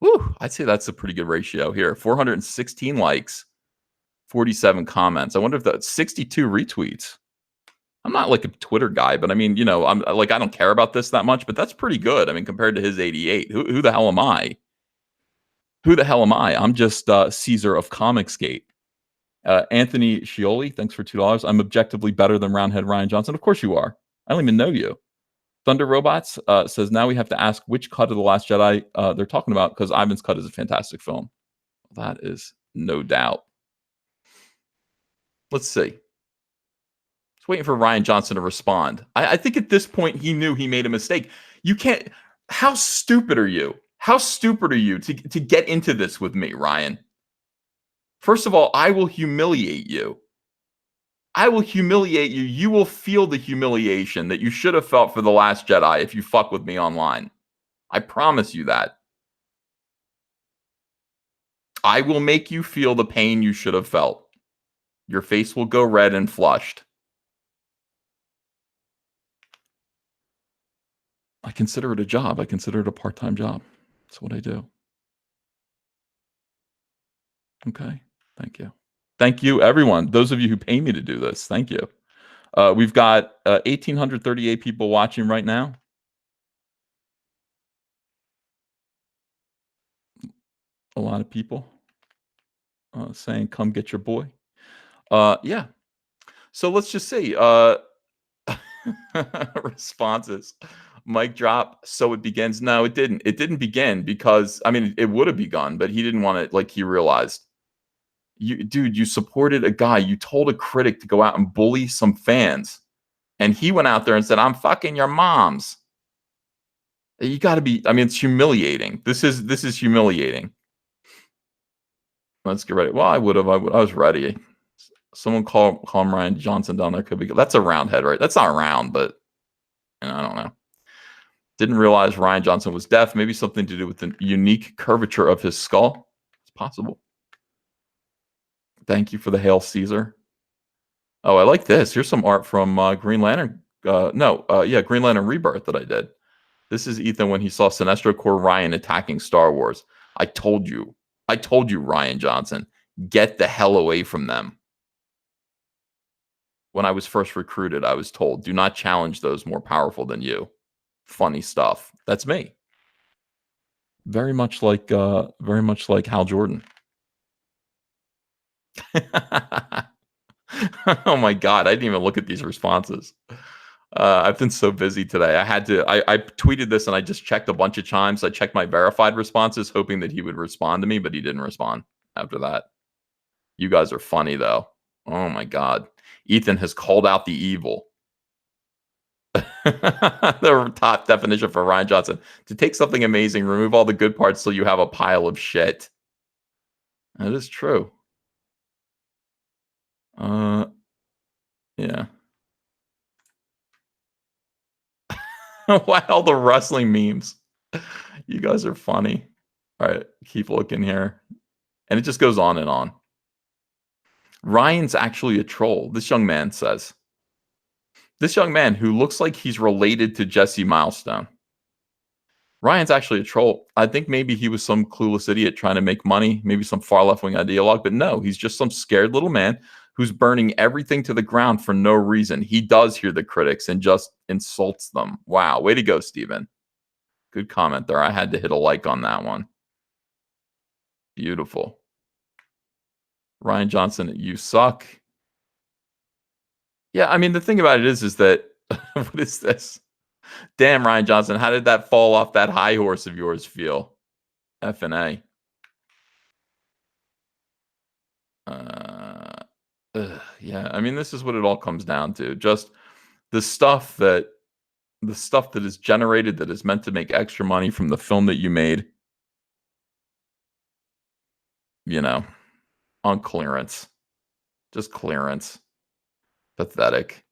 Woo, I'd say that's a pretty good ratio here. 416 likes, 47 comments. I wonder if that's 62 retweets. I'm not like a Twitter guy, but I mean, you know, I'm like, I don't care about this that much, but that's pretty good. I mean, compared to his 88, who the hell am I? I'm just Caesar of Comicsgate. Anthony Scioli, thanks for $2. I'm objectively better than Roundhead Rian Johnson. Of course you are. I don't even know you. Thunder Robots says, now we have to ask which cut of The Last Jedi they're talking about, because Ivan's cut is a fantastic film. That is no doubt. Let's see. Just waiting for Rian Johnson to respond. I think at this point he knew he made a mistake. You can't. How stupid are you? How stupid are you to get into this with me, Ryan? First of all, I will humiliate you. You will feel the humiliation that you should have felt for The Last Jedi if you fuck with me online. I promise you that. I will make you feel the pain you should have felt. Your face will go red and flushed. I consider it a job. I consider it a part-time job. That's what I do. Okay. Thank you. Thank you, everyone. Those of you who pay me to do this, thank you. We've got 1,838 people watching right now. A lot of people saying, come get your boy. Yeah. So let's just see. Responses. Mic drop. So it begins. No, it didn't. It didn't begin because, I mean, it would have begun, but he didn't want it. Like, he realized, you supported a guy. You told a critic to go out and bully some fans. And he went out there and said, I'm fucking your moms. You got to be, I mean, it's humiliating. This is humiliating. Let's get ready. Well, I was ready. Someone call him Rian Johnson down there. Could be. That's a Roundhead, right? That's not round, but I don't know. Didn't realize Rian Johnson was deaf. Maybe something to do with the unique curvature of his skull. It's possible. Thank you for the Hail Caesar. Oh, I like this. Here's some art from Green Lantern. Green Lantern Rebirth that I did. This is Ethan when he saw Sinestro Corps Ryan attacking Star Wars. I told you, Rian Johnson, get the hell away from them. When I was first recruited, I was told, do not challenge those more powerful than you. Funny stuff. That's me. Very much like Hal Jordan. Oh my God, I didn't even look at these responses. I've been so busy today. I tweeted this and I just checked a bunch of times. I checked my verified responses, hoping that he would respond to me, but he didn't respond after that. You guys are funny though. Oh my God. Ethan has called out the evil. The top definition for Rian Johnson: to take something amazing, remove all the good parts so you have a pile of shit. That is true. Yeah. Why all the wrestling memes? You guys are funny. All right, keep looking here. And it just goes on and on. Ryan's actually a troll, this young man says. This young man who looks like he's related to Jesse Milestone. Ryan's actually a troll. I think maybe he was some clueless idiot trying to make money, maybe some far left-wing ideologue, but no, he's just some scared little man who's burning everything to the ground for no reason. He does hear the critics and just insults them. Wow, way to go, Steven. Good comment there. I had to hit a like on that one. Beautiful. Rian Johnson, you suck. Yeah, I mean, the thing about it is that, what is this? Damn, Rian Johnson, how did that fall off that high horse of yours feel? F&A. Yeah, I mean, this is what it all comes down to. Just the stuff that is generated that is meant to make extra money from the film that you made, on clearance. Just clearance. Pathetic.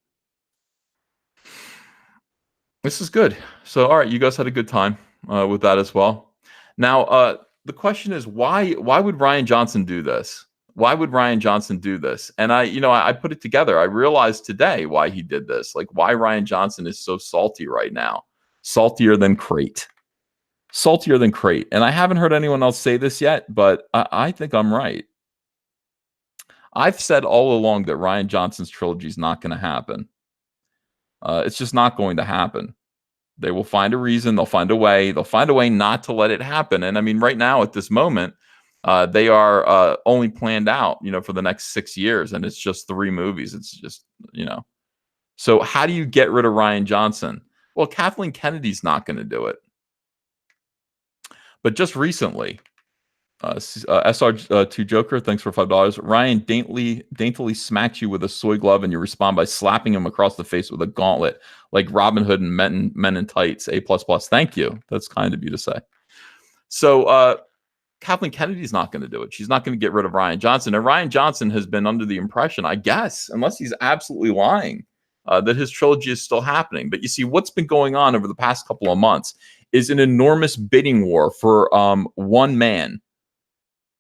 This is good. So, all right, you guys had a good time with that as well. Now, the question is, why would Rian Johnson do this? Why would Rian Johnson do this? And I put it together. I realized today why he did this. Like, why Rian Johnson is so salty right now. Saltier than Crate. Saltier than Crate. And I haven't heard anyone else say this yet, but I think I'm right. I've said all along that Rian Johnson's trilogy is not going to happen. It's just not going to happen. They will find a reason. They'll find a way. They'll find a way not to let it happen. And I mean, right now at this moment, they are only planned out, for the next 6 years, and it's just 3 movies. It's just, So how do you get rid of Rian Johnson? Well, Kathleen Kennedy's not going to do it. But just recently, SR2 Joker, thanks for $5. Ryan daintily smacks you with a soy glove, and you respond by slapping him across the face with a gauntlet, like Robin Hood and Men in Tights. A++. Thank you. That's kind of you to say. So Kathleen Kennedy's not going to do it. She's not going to get rid of Rian Johnson. And Rian Johnson has been under the impression, I guess, unless he's absolutely lying, that his trilogy is still happening. But you see, what's been going on over the past couple of months is an enormous bidding war for one man,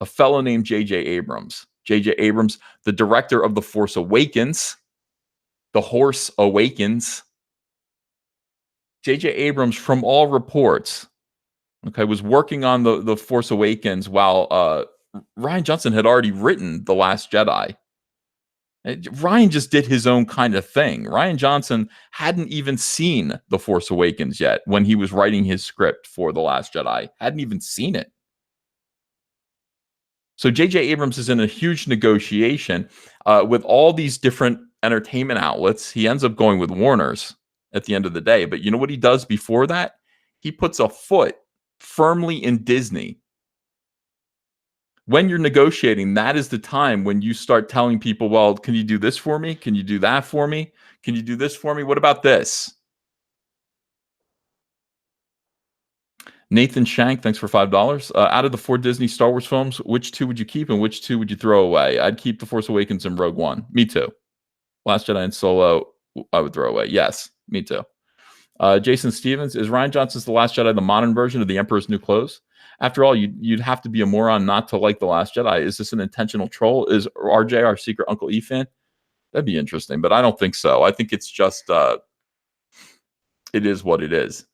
a fellow named J.J. Abrams. J.J. Abrams, the director of The Force Awakens. The Horse Awakens. J.J. Abrams, from all reports, was working on the Force Awakens while Rian Johnson had already written The Last Jedi. Rian just did his own kind of thing. Rian Johnson hadn't even seen The Force Awakens yet when he was writing his script for The Last Jedi. Hadn't even seen it. So J.J. Abrams is in a huge negotiation with all these different entertainment outlets. He ends up going with Warner's at the end of the day. But you know what he does before that? He puts a foot firmly in Disney. When you're negotiating, that is the time when you start telling people, well, can you do this for me? Can you do that for me? Can you do this for me? What about this? Nathan Shank, thanks for $5. Out of the 4 Disney Star Wars films, which 2 would you keep and which 2 would you throw away? I'd keep The Force Awakens and Rogue One. Me too. Last Jedi and Solo, I would throw away. Yes, me too. Jason Stevens, is Rian Johnson's The Last Jedi the modern version of The Emperor's New Clothes? After all, you'd have to be a moron not to like The Last Jedi. Is this an intentional troll? Is RJ our secret Uncle E fan? That'd be interesting, but I don't think so. I think it's just, it is what it is.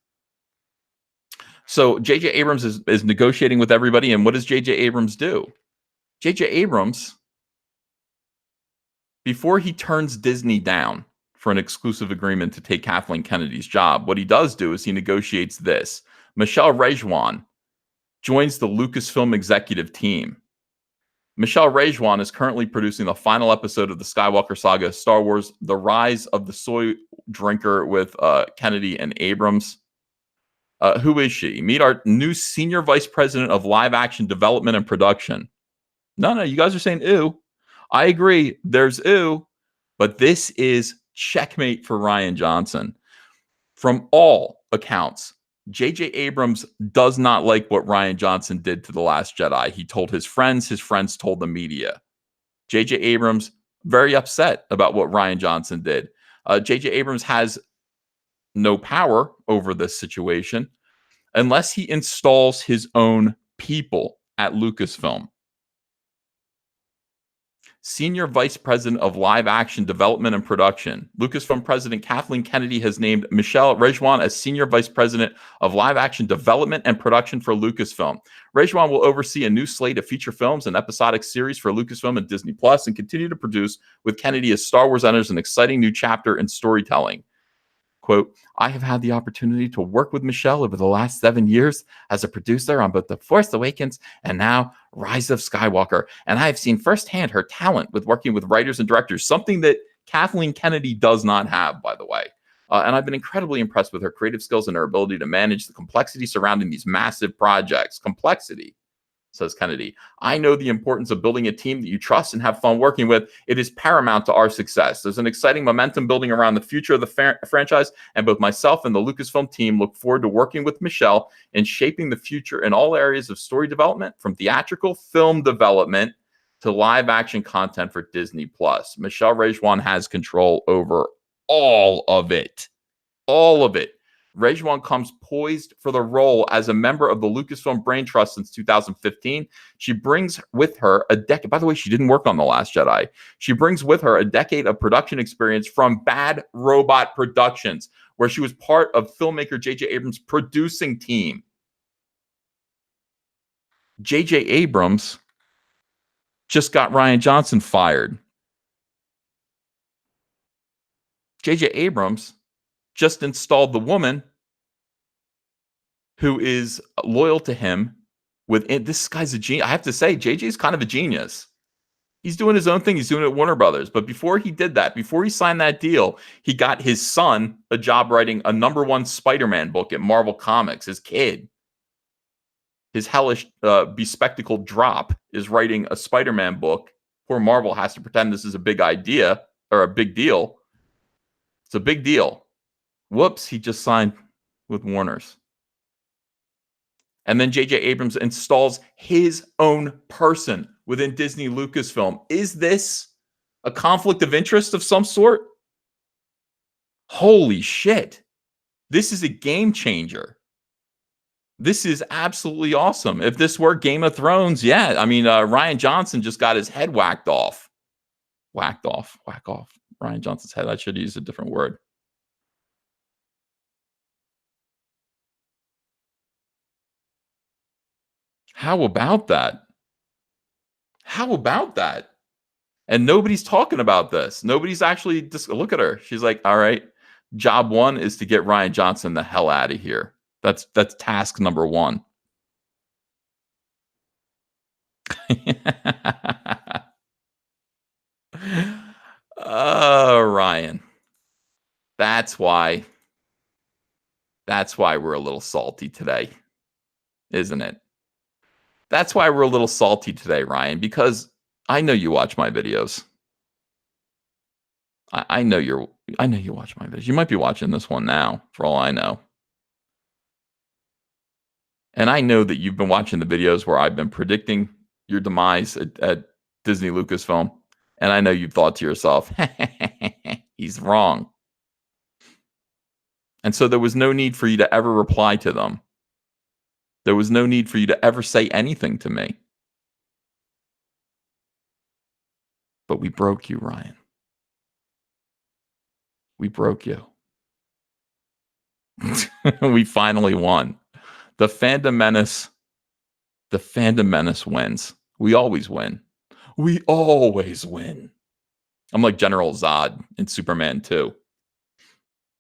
So J.J. Abrams is negotiating with everybody, and what does J.J. Abrams do? J.J. Abrams, before he turns Disney down for an exclusive agreement to take Kathleen Kennedy's job, what he does do is he negotiates this. Michelle Rejwan joins the Lucasfilm executive team. Michelle Rejwan is currently producing the final episode of the Skywalker saga, Star Wars: The Rise of the Soy Drinker, with Kennedy and Abrams. Who is she? Meet our new senior vice president of live action development and production. No, you guys are saying ew. I agree. There's ew, but this is checkmate for Rian Johnson. From all accounts, J.J. Abrams does not like what Rian Johnson did to The Last Jedi. He told his friends told the media. J.J. Abrams, very upset about what Rian Johnson did. J.J. Abrams has no power over this situation unless he installs his own people at Lucasfilm. Senior Vice President of Live Action Development and Production. Lucasfilm President Kathleen Kennedy has named Michelle Rejwan as Senior Vice President of Live Action Development and Production for Lucasfilm. Rejwan will oversee a new slate of feature films and episodic series for Lucasfilm and Disney Plus, and continue to produce with Kennedy as Star Wars enters an exciting new chapter in storytelling. Quote, I have had the opportunity to work with Michelle over the last 7 years as a producer on both The Force Awakens and now Rise of Skywalker. And I have seen firsthand her talent with working with writers and directors, something that Kathleen Kennedy does not have, by the way. And I've been incredibly impressed with her creative skills and her ability to manage the complexity surrounding these massive projects. Complexity, says Kennedy. I know the importance of building a team that you trust and have fun working with. It is paramount to our success. There's an exciting momentum building around the future of the franchise, and both myself and the Lucasfilm team look forward to working with Michelle in shaping the future in all areas of story development, from theatrical film development to live action content for Disney Plus. Michelle Rejwan has control over all of it. All of it. Rejwan comes poised for the role as a member of the Lucasfilm Brain Trust since 2015. She brings with her a decade. By the way, she didn't work on The Last Jedi. She brings with her a decade of production experience from Bad Robot Productions, where she was part of filmmaker J.J. Abrams' producing team. J.J. Abrams just got Rian Johnson fired. J.J. Abrams just installed the woman who is loyal to him. This guy's a genius. I have to say, JJ's kind of a genius. He's doing his own thing. He's doing it at Warner Brothers. But before he did that, before he signed that deal, he got his son a job writing a #1 Spider-Man book at Marvel Comics. His kid, his hellish, bespectacled drop, is writing a Spider-Man book. Poor Marvel has to pretend this is a big idea or a big deal. It's a big deal. Whoops, he just signed with Warner's. And then J.J. Abrams installs his own person within Disney Lucasfilm. Is this a conflict of interest of some sort? Holy shit. This is a game changer. This is absolutely awesome. If this were Game of Thrones, yeah. I mean, Rian Johnson just got his head whacked off. Whack off. Rian Johnson's head. I should use a different word. How about that? How about that? And nobody's talking about this. Nobody's actually just look at her. She's like, all right, job 1 is to get Rian Johnson the hell out of here. That's task number 1. Oh, Ryan. That's why we're a little salty today, isn't it? That's why we're a little salty today, Ryan, because I know you watch my videos. I know you watch my videos. You might be watching this one now, for all I know. And I know that you've been watching the videos where I've been predicting your demise at Disney Lucasfilm. And I know you've thought to yourself, he's wrong. And so there was no need for you to ever reply to them. There was no need for you to ever say anything to me. But we broke you, Ryan. We broke you. We finally won. The fandom menace wins. We always win. We always win. I'm like General Zod in Superman 2.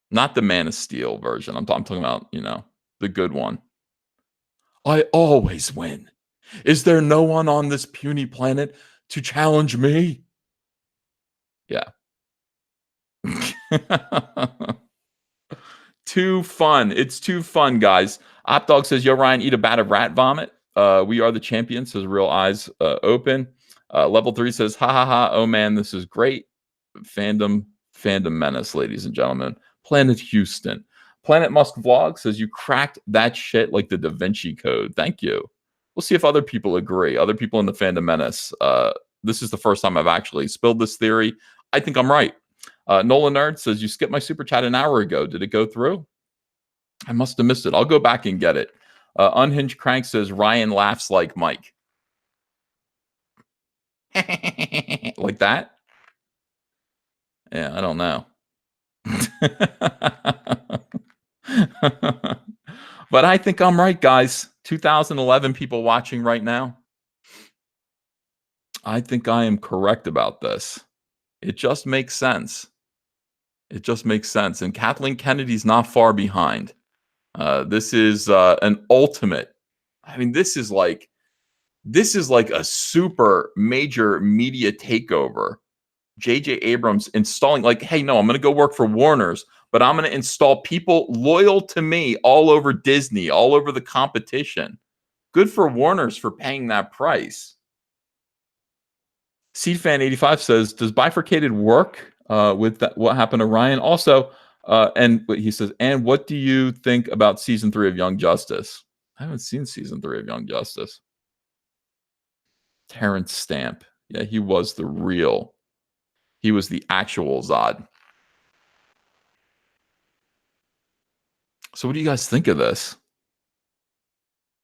Not the Man of Steel version. I'm talking about, the good one. I always win. Is there no one on this puny planet to challenge me? Yeah. Too fun. It's too fun, guys. Opdog says, yo, Ryan, eat a bat of rat vomit. We are the champions. Says real eyes open. Level 3 says, ha ha ha. Oh man, this is great. Fandom menace, ladies and gentlemen. Planet Houston. Planet Musk Vlog says, you cracked that shit like the Da Vinci Code. Thank you. We'll see if other people agree. Other people in the fandom menace. This is the first time I've actually spilled this theory. I think I'm right. Nolan Nerd says, you skipped my super chat an hour ago. Did it go through? I must have missed it. I'll go back and get it. Unhinged Crank says, Ryan laughs like Mike. Like that? Yeah, I don't know. But I think I'm right, guys. 2011 people watching right now. I think I am correct about this. It just makes sense. It just makes sense. And Kathleen Kennedy's not far behind. This is an ultimate. I mean, this is like a super major media takeover. J.J. Abrams installing, like, hey, no, I'm going to go work for Warner's, but I'm going to install people loyal to me all over Disney, all over the competition. Good for Warner's for paying that price. Seedfan85 says, does bifurcated work with that, what happened to Ryan? Also, and he says, and what do you think about season 3 of Young Justice? I haven't seen season 3 of Young Justice. Terrence Stamp. Yeah, he was the real. He was the actual Zod. So what do you guys think of this?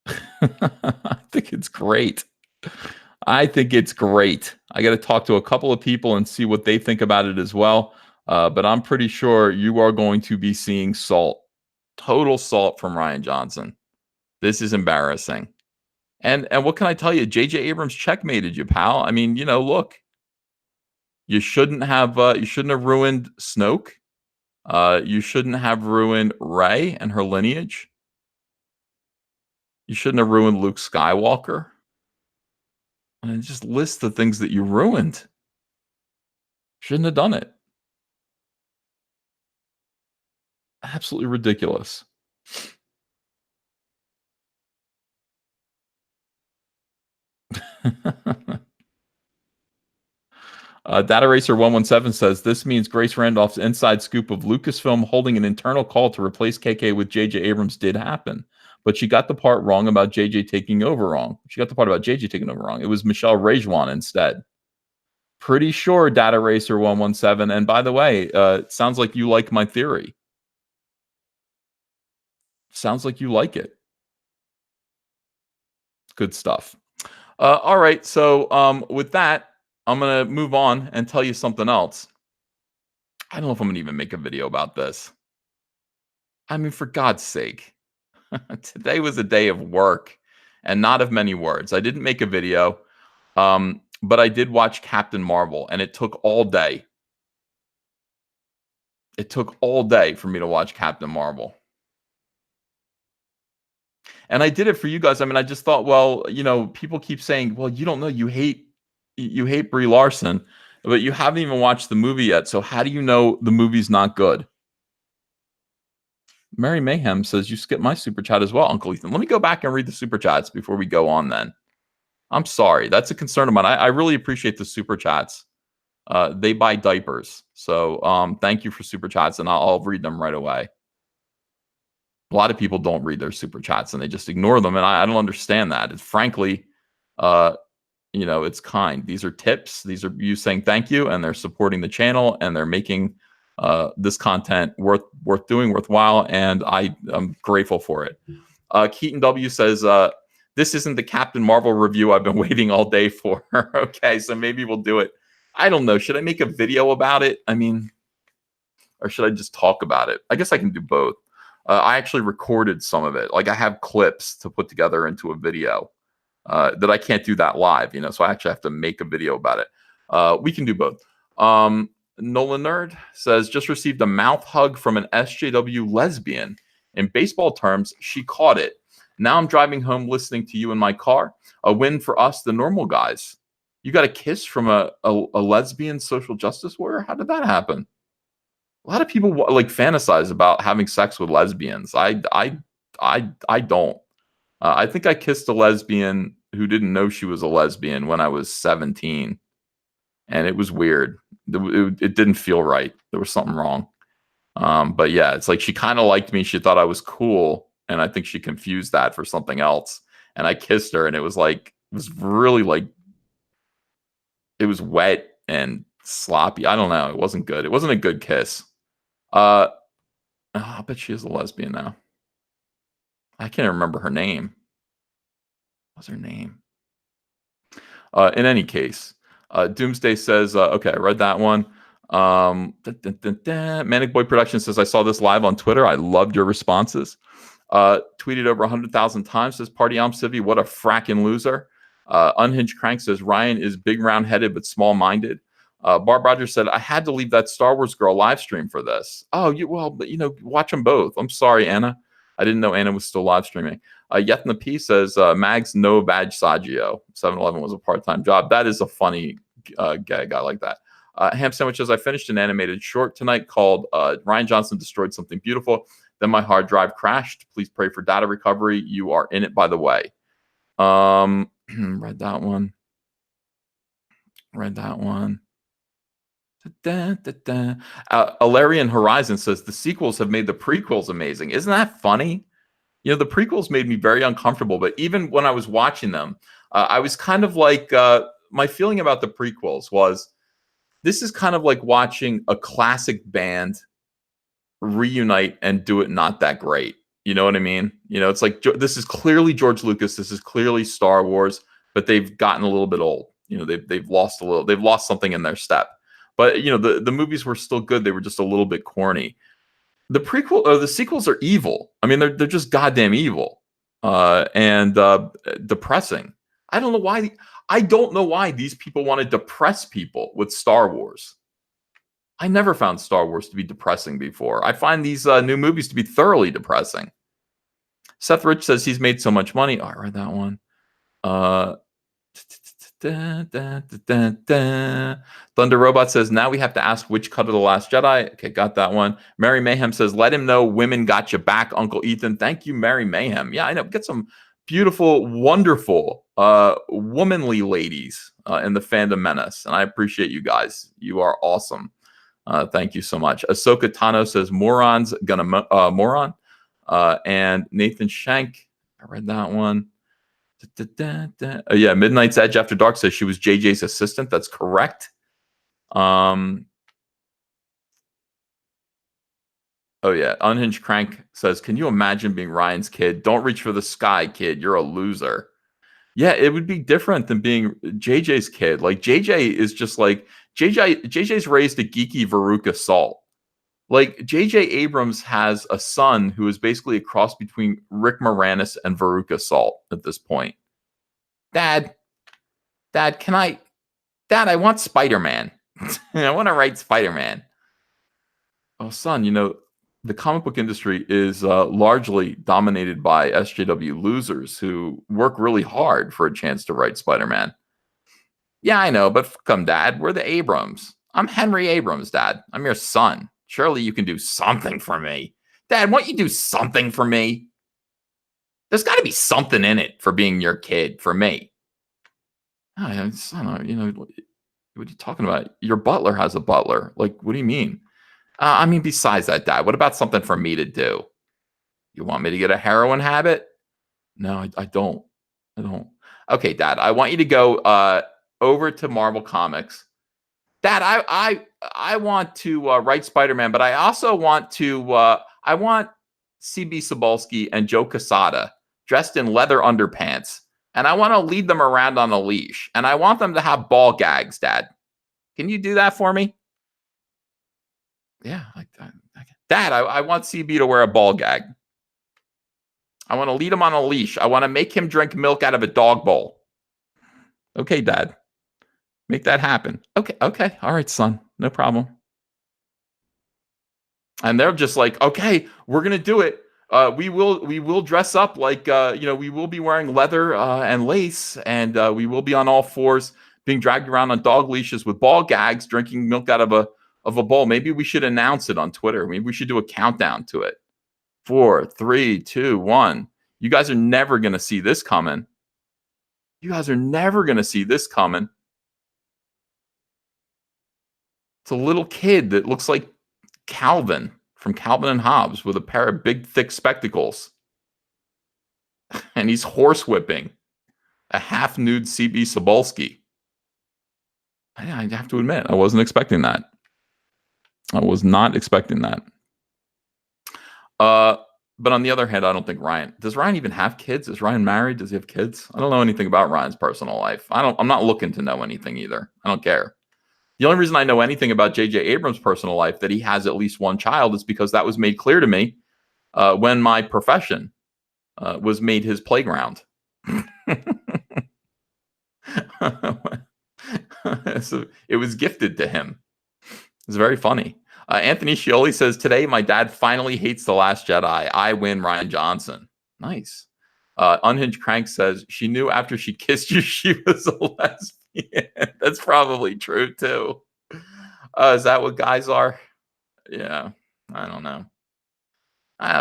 I think it's great. I think it's great. I got to talk to a couple of people and see what they think about it as well. But I'm pretty sure you are going to be seeing salt. Total salt from RIAN Johnson. This is embarrassing. And what can I tell you? J.J. Abrams checkmated you, pal. I mean, look. You shouldn't have ruined Snoke. You shouldn't have ruined Rey and her lineage. You shouldn't have ruined Luke Skywalker. And just list the things that you ruined. Shouldn't have done it. Absolutely ridiculous. Data Racer 117 says, this means Grace Randolph's inside scoop of Lucasfilm holding an internal call to replace KK with J.J. Abrams did happen. But she got the part wrong about J.J. taking over wrong. She got the part about J.J. taking over wrong. It was Michelle Rejuan instead. Pretty sure, Data Racer 117. And by the way, it sounds like you like my theory. Sounds like you like it. Good stuff. All right. So with that, I'm going to move on and tell you something else. I don't know if I'm going to even make a video about this. I mean, for God's sake, today was a day of work and not of many words. I didn't make a video, but I did watch Captain Marvel, and it took all day. It took all day for me to watch Captain Marvel. And I did it for you guys. I mean, I just thought, well, people keep saying, well, you don't know, you hate Brie Larson, but you haven't even watched the movie yet. So how do you know the movie's not good? Mary Mayhem says, you skipped my super chat as well, Uncle Ethan. Let me go back and read the super chats before we go on then. I'm sorry. That's a concern of mine. I really appreciate the super chats. They buy diapers. So thank you for super chats, and I'll read them right away. A lot of people don't read their super chats and they just ignore them, and I don't understand that. It's frankly, uh, it's kind. These are tips. These are you saying thank you, and they're supporting the channel, and they're making this content worth doing, worthwhile, and I'm grateful for it. Keaton W says, this isn't the Captain Marvel review I've been waiting all day for. Okay, so maybe we'll do it. I don't know. Should I make a video about it? I mean, or should I just talk about it? I guess I can do both. I actually recorded some of it. Like I have clips to put together into a video that I can't do that live, so I actually have to make a video about it. We can do both. Nolan Nerd says, just received a mouth hug from an SJW lesbian. In baseball terms, she caught it. Now I'm driving home listening to you in my car. A win for us, the normal guys. You got a kiss from a lesbian social justice warrior? How did that happen? A lot of people like fantasize about having sex with lesbians. I don't. I think I kissed a lesbian who didn't know she was a lesbian when I was 17, and it was weird. It didn't feel right. There was something wrong. But yeah, it's like she kind of liked me. She thought I was cool, and I think she confused that for something else. And I kissed her, and it was really like, it was wet and sloppy. I don't know. It wasn't good. It wasn't a good kiss. I bet she is a lesbian now. I can't remember her name. What's her name? In any case, Doomsday says, okay, I read that one. Manic Boy Production says, I saw this live on Twitter. I loved your responses. Tweeted over 100,000 times, says Party Civvy, what a fracking loser. Unhinged Crank says, Ryan is big round-headed but small-minded. Barb Rogers said, I had to leave that Star Wars girl live stream for this. Oh, but watch them both. I'm sorry, Anna. I didn't know Anna was still live streaming. Yetna P says, Mags no badge Saggio. 7-Eleven was a part-time job. That is a funny gag. I like that. Ham Sandwich says, I finished an animated short tonight called Rian Johnson Destroyed Something Beautiful. Then my hard drive crashed. Please pray for data recovery. You are in it, by the way. Read that one. Alarian Horizon says, the sequels have made the prequels amazing. Isn't that funny? The prequels made me very uncomfortable, but even when I was watching them, I was kind of like, my feeling about the prequels was, this is kind of like watching a classic band reunite and do it not that great. You know what I mean? It's like, this is clearly George Lucas. This is clearly Star Wars, but they've gotten a little bit old. They've lost something in their step. But, the movies were still good. They were just a little bit corny. The sequels are evil. I mean, they're just goddamn evil and depressing. I don't know why these people want to depress people with Star Wars. I never found Star Wars to be depressing before. I find these new movies to be thoroughly depressing. Seth Rich says he's made so much money. Oh, I read that one. Thunder Robot says, now we have to ask which cut of The Last Jedi. Okay, got that one. Mary Mayhem says, let him know women got you back, Uncle Ethan. Thank you, Mary Mayhem. Yeah, I know. Get some beautiful, wonderful, womanly ladies in the fandom menace. And I appreciate you guys. You are awesome. Thank you so much. Ahsoka Tano says, moron's gonna moron. And Nathan Shank, I read that one. Yeah, Midnight's Edge After Dark says she was JJ's assistant. That's correct. Oh yeah, Unhinged Crank says, can you imagine being Ryan's kid? Don't reach for the sky, kid. You're a loser. Yeah, it would be different than being JJ's kid. Like JJ is just like JJ's raised a geeky Veruca Salt. Like JJ Abrams has a son who is basically a cross between Rick Moranis and Veruca Salt at this point. Dad, I want Spider-Man. I want to write Spider-Man. Oh, son, the comic book industry is largely dominated by SJW losers who work really hard for a chance to write Spider-Man. Yeah, I know, but fuck 'em, Dad. We're the Abrams. I'm Henry Abrams, Dad. I'm your son. Surely you can do something for me. Dad, won't you do something for me? There's got to be something in it for being your kid, for me. Oh, son, what are you talking about? Your butler has a butler. Like, what do you mean? I mean, besides that, Dad, what about something for me to do? You want me to get a heroin habit? No, I don't. I don't. Okay, Dad, I want you to go over to Marvel Comics. Dad, I want to write Spider-Man, but I also want to I want CB Cebulski and Joe Quesada dressed in leather underpants, and I want to lead them around on a leash, and I want them to have ball gags, Dad. Can you do that for me? Yeah, Dad, I want CB to wear a ball gag. I want to lead him on a leash. I want to make him drink milk out of a dog bowl. Okay, Dad. Make that happen. Okay, okay. All right, son. No problem. And they're just like, okay, we're gonna do it. We will dress up like we will be wearing leather and lace, and we will be on all fours, being dragged around on dog leashes with ball gags, drinking milk out of a bowl. Maybe we should announce it on Twitter. Maybe we should do a countdown to it. 4, 3, 2, 1. You guys are never gonna see this coming. You guys are never gonna see this coming. It's a little kid that looks like Calvin from Calvin and Hobbes with a pair of big, thick spectacles. And he's horsewhipping a half-nude CB Cebulski. I have to admit, I wasn't expecting that. I was not expecting that. But on the other hand, I don't think Ryan... Does Ryan even have kids? Is Ryan married? Does he have kids? I don't know anything about Ryan's personal life. I'm not looking to know anything either. I don't care. The only reason I know anything about J.J. Abrams' personal life, that he has at least one child, is because that was made clear to me when my profession was made his playground. So it was gifted to him. It's very funny. Anthony Scioli says, today my dad finally hates The Last Jedi. I win, Rian Johnson. Nice. Unhinged Crank says, she knew after she kissed you she was a lesbian. That's probably true, too. Is that what guys are? Yeah, I don't know.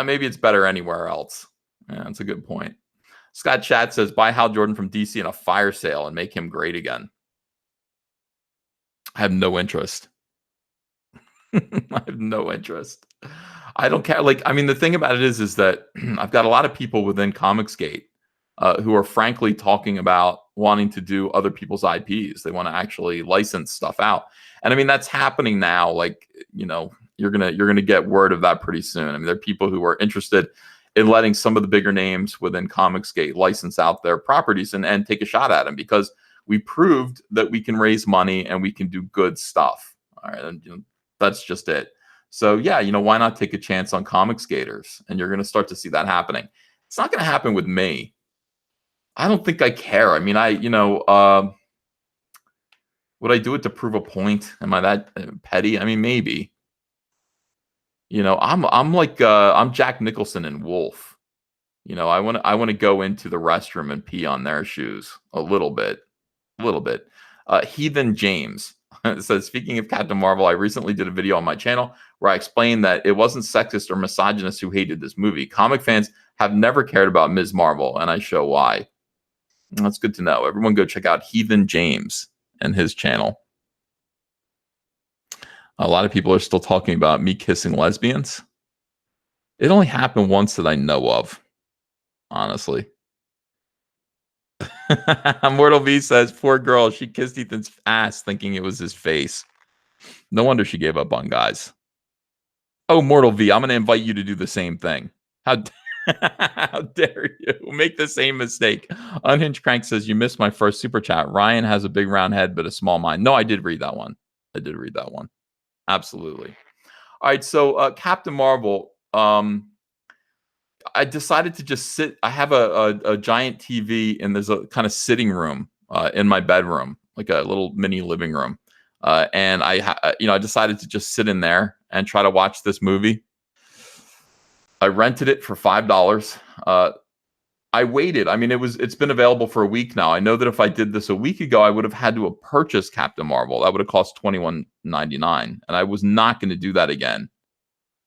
Maybe it's better anywhere else. Yeah, that's a good point. Scott Chat says, buy Hal Jordan from DC in a fire sale and make him great again. I have no interest. I have no interest. I don't care. Like, I mean, the thing about it is that I've got a lot of people within Comicsgate who are frankly talking about wanting to do other people's IPs. They want to actually license stuff out. And I mean, that's happening now. Like, you're gonna get word of that pretty soon. I mean, there are people who are interested in letting some of the bigger names within Comicsgate license out their properties and take a shot at them, because we proved that we can raise money and we can do good stuff. All right, and that's just it. So yeah, why not take a chance on Comicsgaters? And you're going to start to see that happening. It's not going to happen with me. I don't think I care. I mean, would I do it to prove a point? Am I that petty? I mean, maybe. I'm like I'm Jack Nicholson in Wolf. I want to go into the restroom and pee on their shoes a little bit. Heathen James says, speaking of Captain Marvel, I recently did a video on my channel where I explained that it wasn't sexist or misogynist who hated this movie. Comic fans have never cared about Ms. Marvel, and I show why. That's good to know. Everyone go check out Heathen James and his channel. A lot of people are still talking about me kissing lesbians. It only happened once that I know of, honestly. Mortal V says, poor girl, she kissed Ethan's ass thinking it was his face. No wonder she gave up on guys. Oh, Mortal V, I'm going to invite you to do the same thing. How dare you make the same mistake? Unhinged Crank says, you missed my first super chat. Ryan has a big round head, but a small mind. No, I did read that one. Absolutely. All right, so Captain Marvel, I decided to just sit. I have a giant TV, and there's a kind of sitting room in my bedroom, like a little mini living room. And I decided to just sit in there and try to watch this movie. I rented it for $5. I waited. I mean, it's been available for a week now. I know that if I did this a week ago, I would have had to have purchased Captain Marvel. That would have cost $21.99, and I was not going to do that again.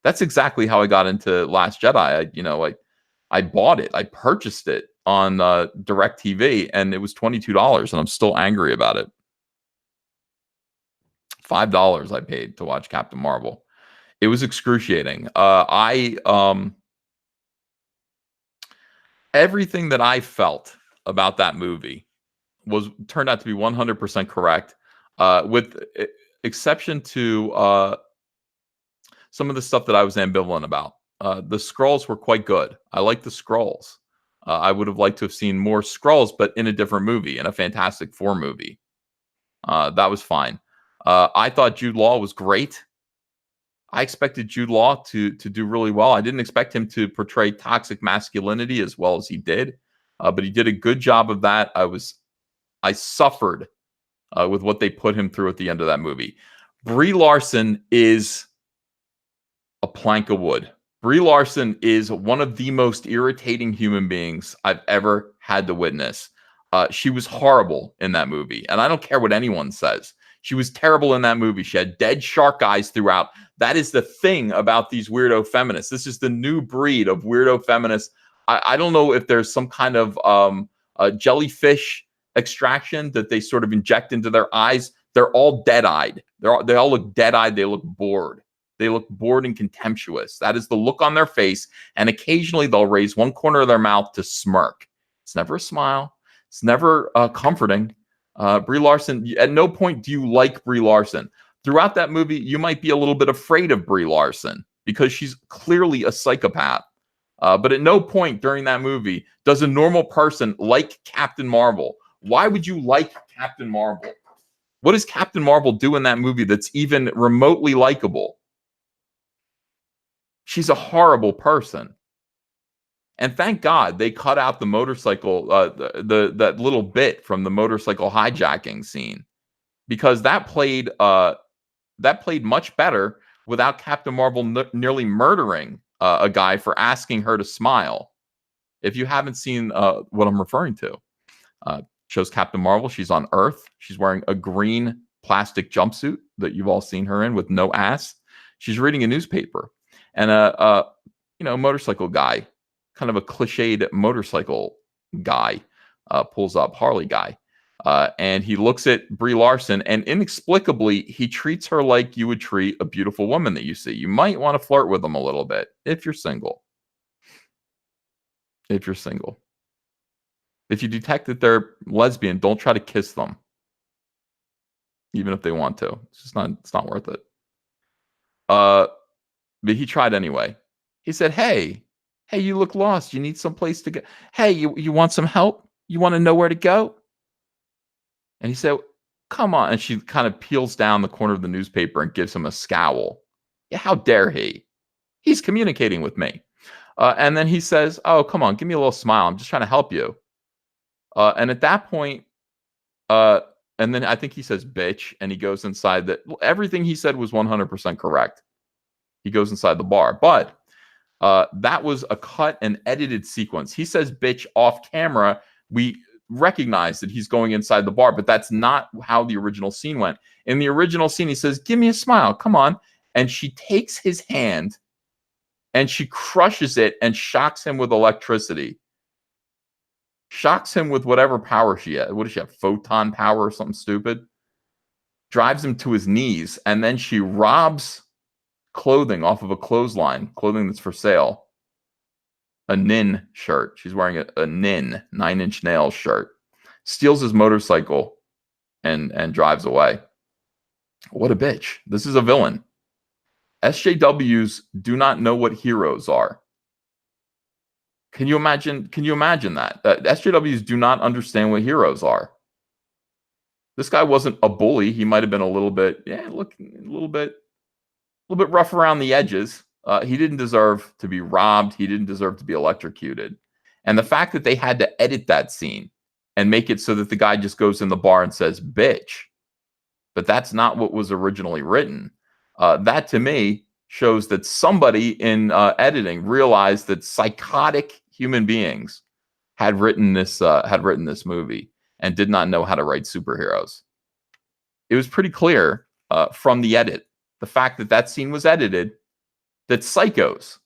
That's exactly how I got into Last Jedi. I bought it. I purchased it on DirecTV, and it was $22, and I'm still angry about it. $5 I paid to watch Captain Marvel. It was excruciating. everything that I felt about that movie was turned out to be 100% correct, with exception to some of the stuff that I was ambivalent about. The Skrulls were quite good. I like the Skrulls. I would have liked to have seen more Skrulls, but in a different movie, in a Fantastic Four movie. That was fine. I thought Jude Law was great. I expected Jude Law to do really well. I didn't expect him to portray toxic masculinity as well as he did, but he did a good job of that. I suffered with what they put him through at the end of that movie. Brie Larson is a plank of wood. Brie Larson is one of the most irritating human beings I've ever had to witness. She was horrible in that movie, and I don't care what anyone says. She was terrible in that movie. She had dead shark eyes throughout. That is the thing about these weirdo feminists. This is the new breed of weirdo feminists. I don't know if there's some kind of jellyfish extraction that they sort of inject into their eyes. They're all dead-eyed. They all look dead-eyed. They look bored. They look bored and contemptuous. That is the look on their face. And occasionally they'll raise one corner of their mouth to smirk. It's never a smile. It's never comforting. Brie Larson, at no point do you like Brie Larson. Throughout that movie, you might be a little bit afraid of Brie Larson because she's clearly a psychopath. But at no point during that movie does a normal person like Captain Marvel. Why would you like Captain Marvel? What does Captain Marvel do in that movie that's even remotely likable? She's a horrible person. And thank God they cut out the motorcycle, that little bit from the motorcycle hijacking scene, because that played much better without Captain Marvel nearly murdering a guy for asking her to smile. If you haven't seen what I'm referring to, shows Captain Marvel. She's on Earth. She's wearing a green plastic jumpsuit that you've all seen her in with no ass. She's reading a newspaper, and a motorcycle guy, kind of a cliched motorcycle guy, pulls up, Harley guy, and he looks at Brie Larson, and inexplicably he treats her like you would treat a beautiful woman that you see. You might want to flirt with them a little bit if you're single. If you're single. If you detect that they're lesbian, don't try to kiss them, even if they want to. It's not worth it. But he tried anyway. He said, hey, you look lost. You need some place to go. Hey, you want some help? You want to know where to go? And he said, come on. And she kind of peels down the corner of the newspaper and gives him a scowl. Yeah, how dare he? He's communicating with me. And then he says, oh, come on, give me a little smile. I'm just trying to help you. And at that point, and then I think he says, bitch, and he goes inside. Everything he said was 100% correct. He goes inside the bar. But that was a cut and edited sequence. He says bitch off camera. We recognize that he's going inside the bar, but that's not how the original scene went. In the original scene, he says, give me a smile. Come on. And she takes his hand and she crushes it and shocks him with electricity. Shocks him with whatever power she has. What does she have? Photon power or something stupid? Drives him to his knees. And then she robs clothing off of a clothesline, clothing that's for sale. A Nin shirt. She's wearing a Nin 9 Inch Nails shirt. Steals his motorcycle and drives away. What a bitch. This is a villain. SJWs do not know what heroes are. Can you imagine that? That SJWs do not understand what heroes are. This guy wasn't a bully. He might have been a little bit rough around the edges. He didn't deserve to be robbed. He didn't deserve to be electrocuted. And the fact that they had to edit that scene and make it so that the guy just goes in the bar and says, bitch, but that's not what was originally written. That to me shows that somebody in editing realized that psychotic human beings had written this movie and did not know how to write superheroes. It was pretty clear from the edit, the fact that that scene was edited, that psychos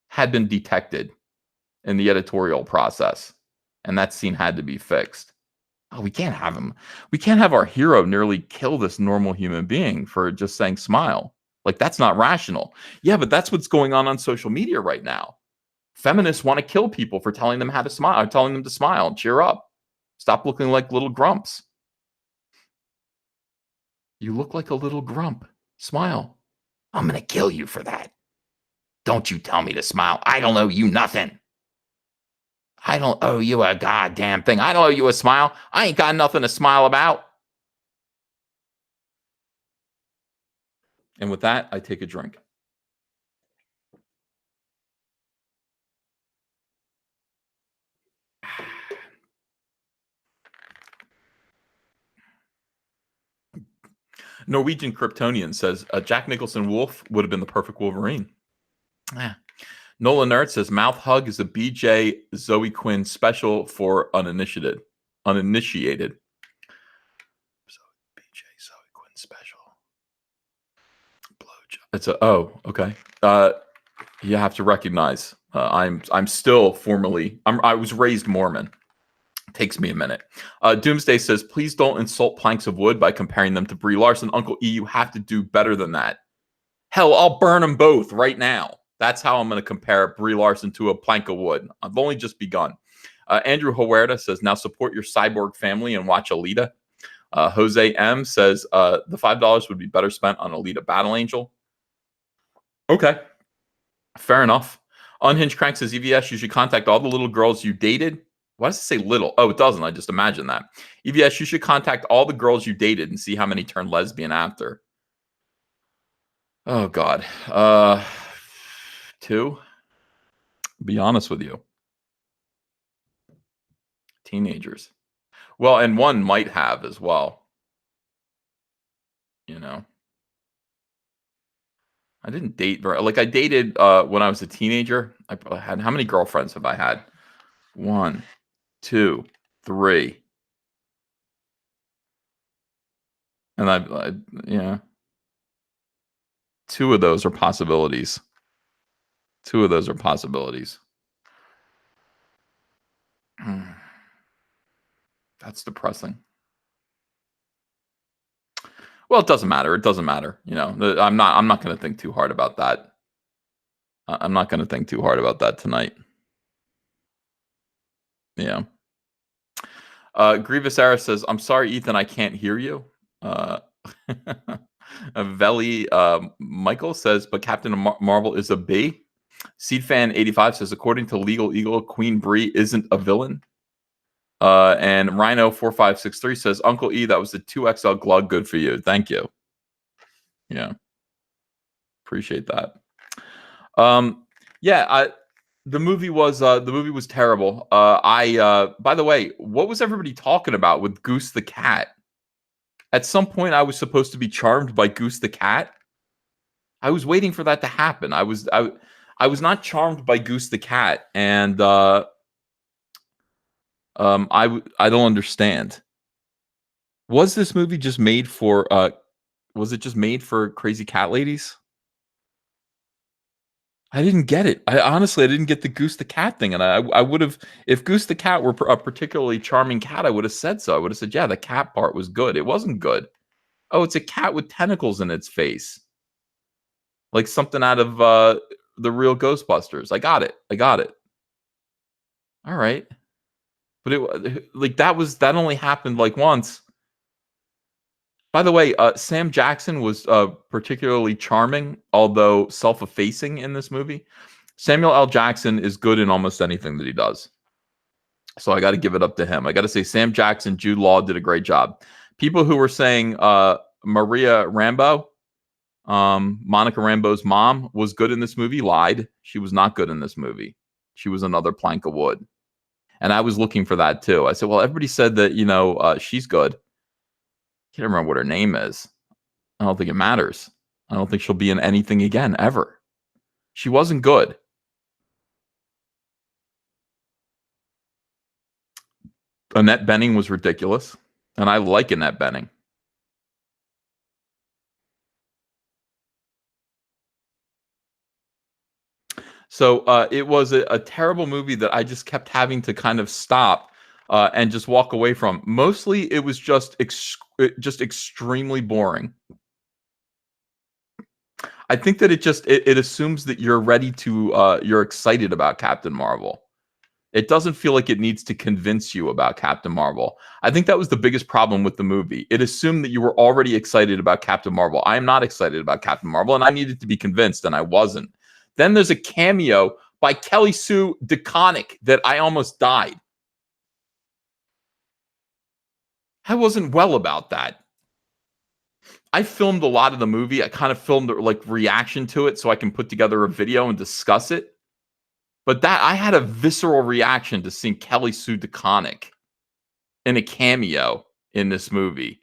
had been detected in the editorial process, and that scene had to be fixed. Oh, we can't have him. We can't have our hero nearly kill this normal human being for just saying smile. Like, that's not rational. Yeah, but that's what's going on social media right now. Feminists want to kill people for telling them how to smile, telling them to smile and cheer up. Stop looking like little grumps. You look like a little grump. Smile. I'm going to kill you for that. Don't you tell me to smile. I don't owe you nothing. I don't owe you a goddamn thing. I don't owe you a smile. I ain't got nothing to smile about. And with that, I take a drink. Norwegian Kryptonian says Jack Nicholson Wolf would have been the perfect Wolverine. Nolan Nerd says Mouth Hug is a BJ Zoe Quinn special for uninitiated. So BJ Zoe Quinn special. Blowjob. It's okay. You have to recognize I'm still formally I was raised Mormon. Takes me a minute. Doomsday says, please don't insult planks of wood by comparing them to Brie Larson. Uncle E, you have to do better than that. Hell, I'll burn them both right now. That's how I'm going to compare Brie Larson to a plank of wood. I've only just begun. Andrew Huerta says, now support your cyborg family and watch Alita. Jose M says, the $5 would be better spent on Alita Battle Angel. Okay. Fair enough. Unhinged Crank says, EVS, you should contact all the little girls you dated. Why does it say little? Oh, it doesn't. I just imagine that. EVS, you should contact all the girls you dated and see how many turned lesbian after. Oh, God. 2. Be honest with you. Teenagers. Well, and 1 might have as well. You know. I didn't date very... Like, I dated when I was a teenager. I had... How many girlfriends have I had? 1, 2, 3. And I yeah. 2 of those are possibilities. 2 of those are possibilities. That's depressing. Well, it doesn't matter. It doesn't matter. You know, I'm not going to think too hard about that. I'm not going to think too hard about that tonight. Yeah. Grievous Era says, I'm sorry, Ethan, I can't hear you. Veli Michael says, but Captain Marvel is a B. Seedfan85 says, according to Legal Eagle, Queen Bree isn't a villain. And Rhino4563 says, Uncle E, that was the 2XL glug. Good for you. Thank you. Yeah. Appreciate that. Yeah, the movie was terrible. By the way, what was everybody talking about with Goose the cat? At some point, I was supposed to be charmed by Goose the cat. I was waiting for that to happen. I was not charmed by Goose the cat, and I don't understand. Was this movie just made for was it just made for crazy cat ladies? I didn't get it. I didn't get the Goose the cat thing, and I would have, if Goose the cat were a particularly charming cat, I would have said so. I would have said, yeah, the cat part was good. It wasn't good. Oh, it's a cat with tentacles in its face, like something out of the real Ghostbusters. I got it. All right, but it like that only happened like once. By the way, Sam Jackson was particularly charming, although self-effacing in this movie. Samuel L. Jackson is good in almost anything that he does. So I got to give it up to him. I got to say Sam Jackson, Jude Law did a great job. People who were saying Maria Rambeau, Monica Rambeau's mom, was good in this movie lied. She was not good in this movie. She was another plank of wood. And I was looking for that too. I said, well, everybody said that, you know, she's good. Can't remember what her name is. I don't think it matters. I don't think she'll be in anything again, ever. She wasn't good. Annette Bening was ridiculous. And I like Annette Bening. So it was a terrible movie that I just kept having to kind of stop and just walk away from. Mostly it was just extremely boring. I think that it assumes that you're ready to you're excited about Captain Marvel. It doesn't feel like it needs to convince you about Captain Marvel. I think that was the biggest problem with the movie. It assumed that you were already excited about Captain Marvel. I am not excited about Captain Marvel, and I needed to be convinced, and I wasn't. Then there's a cameo by Kelly Sue DeConnick that I almost died. I wasn't well about that. I filmed a lot of the movie. I kind of filmed like reaction to it so I can put together a video and discuss it. But that I had a visceral reaction to seeing Kelly Sue DeConnick in a cameo in this movie.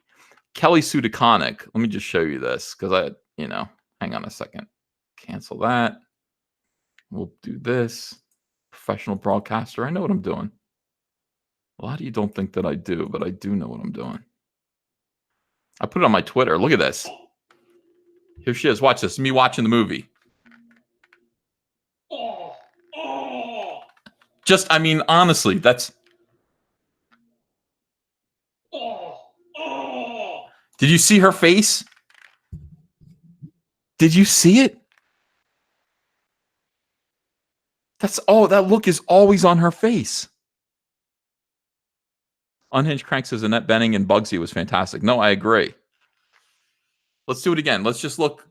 Kelly Sue DeConnick. Let me just show you this because hang on a second. Cancel that. We'll do this. Professional broadcaster. I know what I'm doing. A lot of you don't think that I do, but I do know what I'm doing. I put it on my Twitter. Look at this. Here she is. Watch this. Me watching the movie. Just, I mean, honestly, that's... Did you see her face? Did you see it? That look is always on her face. Unhinged Crank says Annette Bening and Bugsy was fantastic. No, I agree. Let's do it again. Let's just look.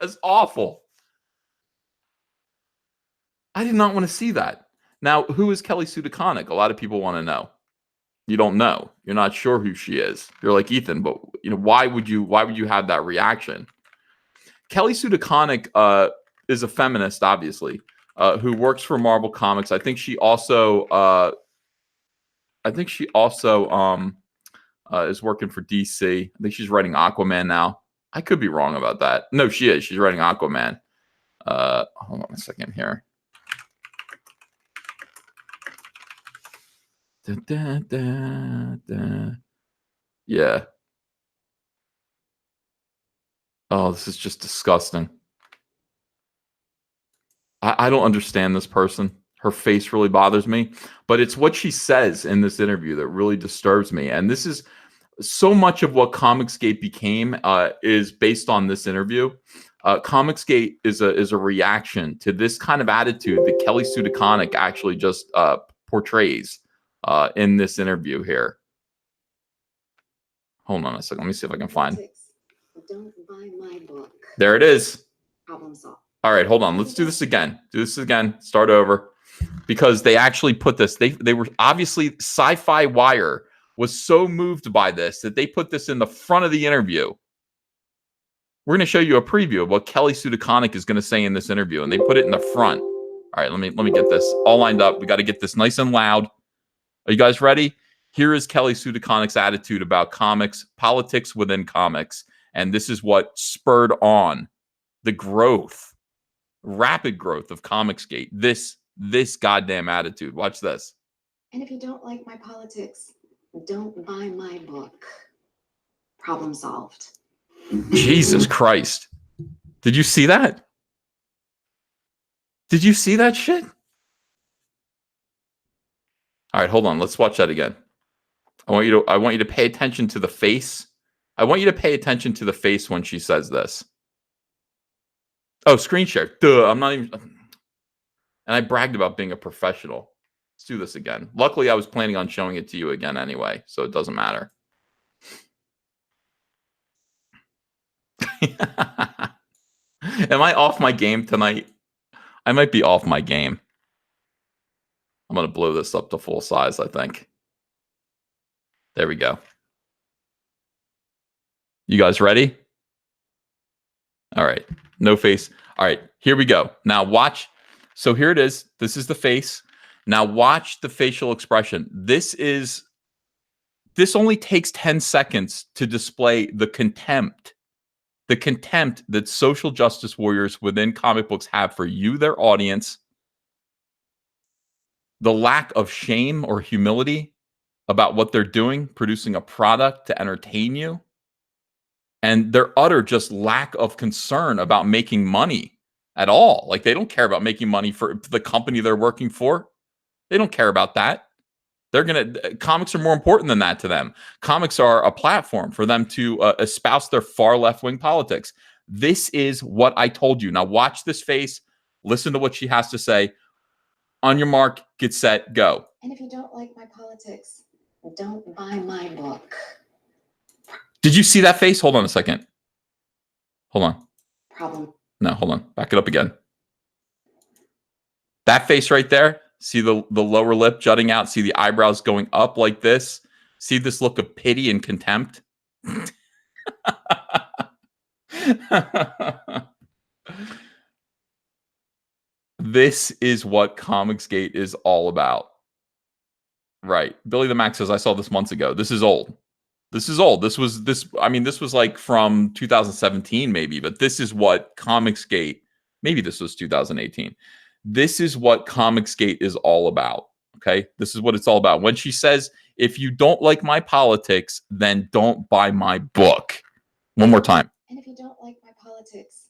That's awful. I did not want to see that. Now, who is Kelly Sue DeConnick? A lot of people want to know. You don't know. You're not sure who she is. You're like, Ethan, but why would you have that reaction? Kelly Sue DeConnick is a feminist, obviously, who works for Marvel Comics. I think she also is working for DC. I think she's writing Aquaman now. I could be wrong about that. No, she is. She's writing Aquaman. Hold on a second here. Yeah. Oh, this is just disgusting. I don't understand this person. Her face really bothers me, but it's what she says in this interview that really disturbs me. And this is so much of what Comicsgate became is based on this interview. Comicsgate is a reaction to this kind of attitude that Kelly Sue DeConnick actually just portrays in this interview here. Hold on a second. Let me see if I can find. Don't buy my book. There it is. Problem solved. All right, hold on. Let's do this again. Do this again. Start over. Because they actually put this. They were obviously Sci-Fi Wire was so moved by this that they put this in the front of the interview. We're going to show you a preview of what Kelly Sue DeConnick is going to say in this interview, and they put it in the front. All right, let me get this all lined up. We got to get this nice and loud. Are you guys ready? Here is Kelly Sue DeConnick's attitude about comics, politics within comics, and this is what spurred on the growth, rapid growth of Comicsgate. This goddamn attitude. Watch this. And if you don't like my politics, don't buy my book. Problem solved. Jesus Christ. Did you see that? Did you see that shit? All right, hold on. Let's watch that again. I want you to pay attention to the face. I want you to pay attention to the face when she says this. Oh, screen share. Duh, I'm not even... And I bragged about being a professional. Let's do this again. Luckily, I was planning on showing it to you again anyway, so it doesn't matter. Am I off my game tonight? I might be off my game. I'm going to blow this up to full size, I think. There we go. You guys ready? All right. No face. All right. Here we go. Now watch. So here it is. This is the face. Now watch the facial expression. This only takes 10 seconds to display the contempt that social justice warriors within comic books have for you, their audience, the lack of shame or humility about what they're doing, producing a product to entertain you, and their utter just lack of concern about making money at all. Like, they don't care about making money for the company they're working for. They don't care about that. Comics are more important than that to them. Comics are a platform for them to espouse their far left-wing politics. This is what I told you. Now watch this face. Listen to what she has to say. On your mark, get set, go. And if you don't like my politics, don't buy my book. Did you see that face? Hold on a second. Hold on. Problem. No, hold on. Back it up again. That face right there. See the lower lip jutting out. See the eyebrows going up like this. See this look of pity and contempt. This is what Comicsgate is all about. Right. Billy the Mac says, I saw this months ago. This is old. This is old. This was like from 2017 maybe, but this is what Comicsgate, maybe this was 2018. This is what Comicsgate is all about. Okay? This is what it's all about. When she says, if you don't like my politics, then don't buy my book. One more time. And if you don't like my politics,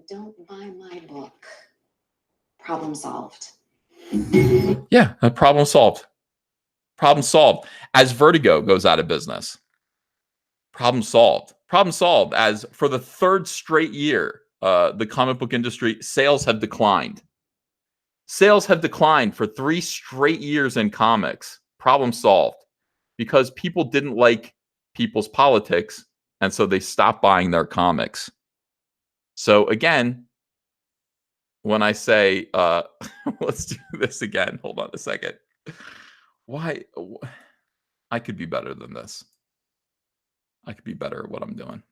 don't buy my book. Problem solved. Yeah, problem solved. Problem solved. As Vertigo goes out of business. Problem solved. Problem solved. As for the third straight year, the comic book industry, sales have declined. Sales have declined for 3 straight years in comics. Problem solved. Because people didn't like people's politics, and so they stopped buying their comics. So again, when I say, let's do this again. Hold on a second. Why? I could be better than this. I could be better at what I'm doing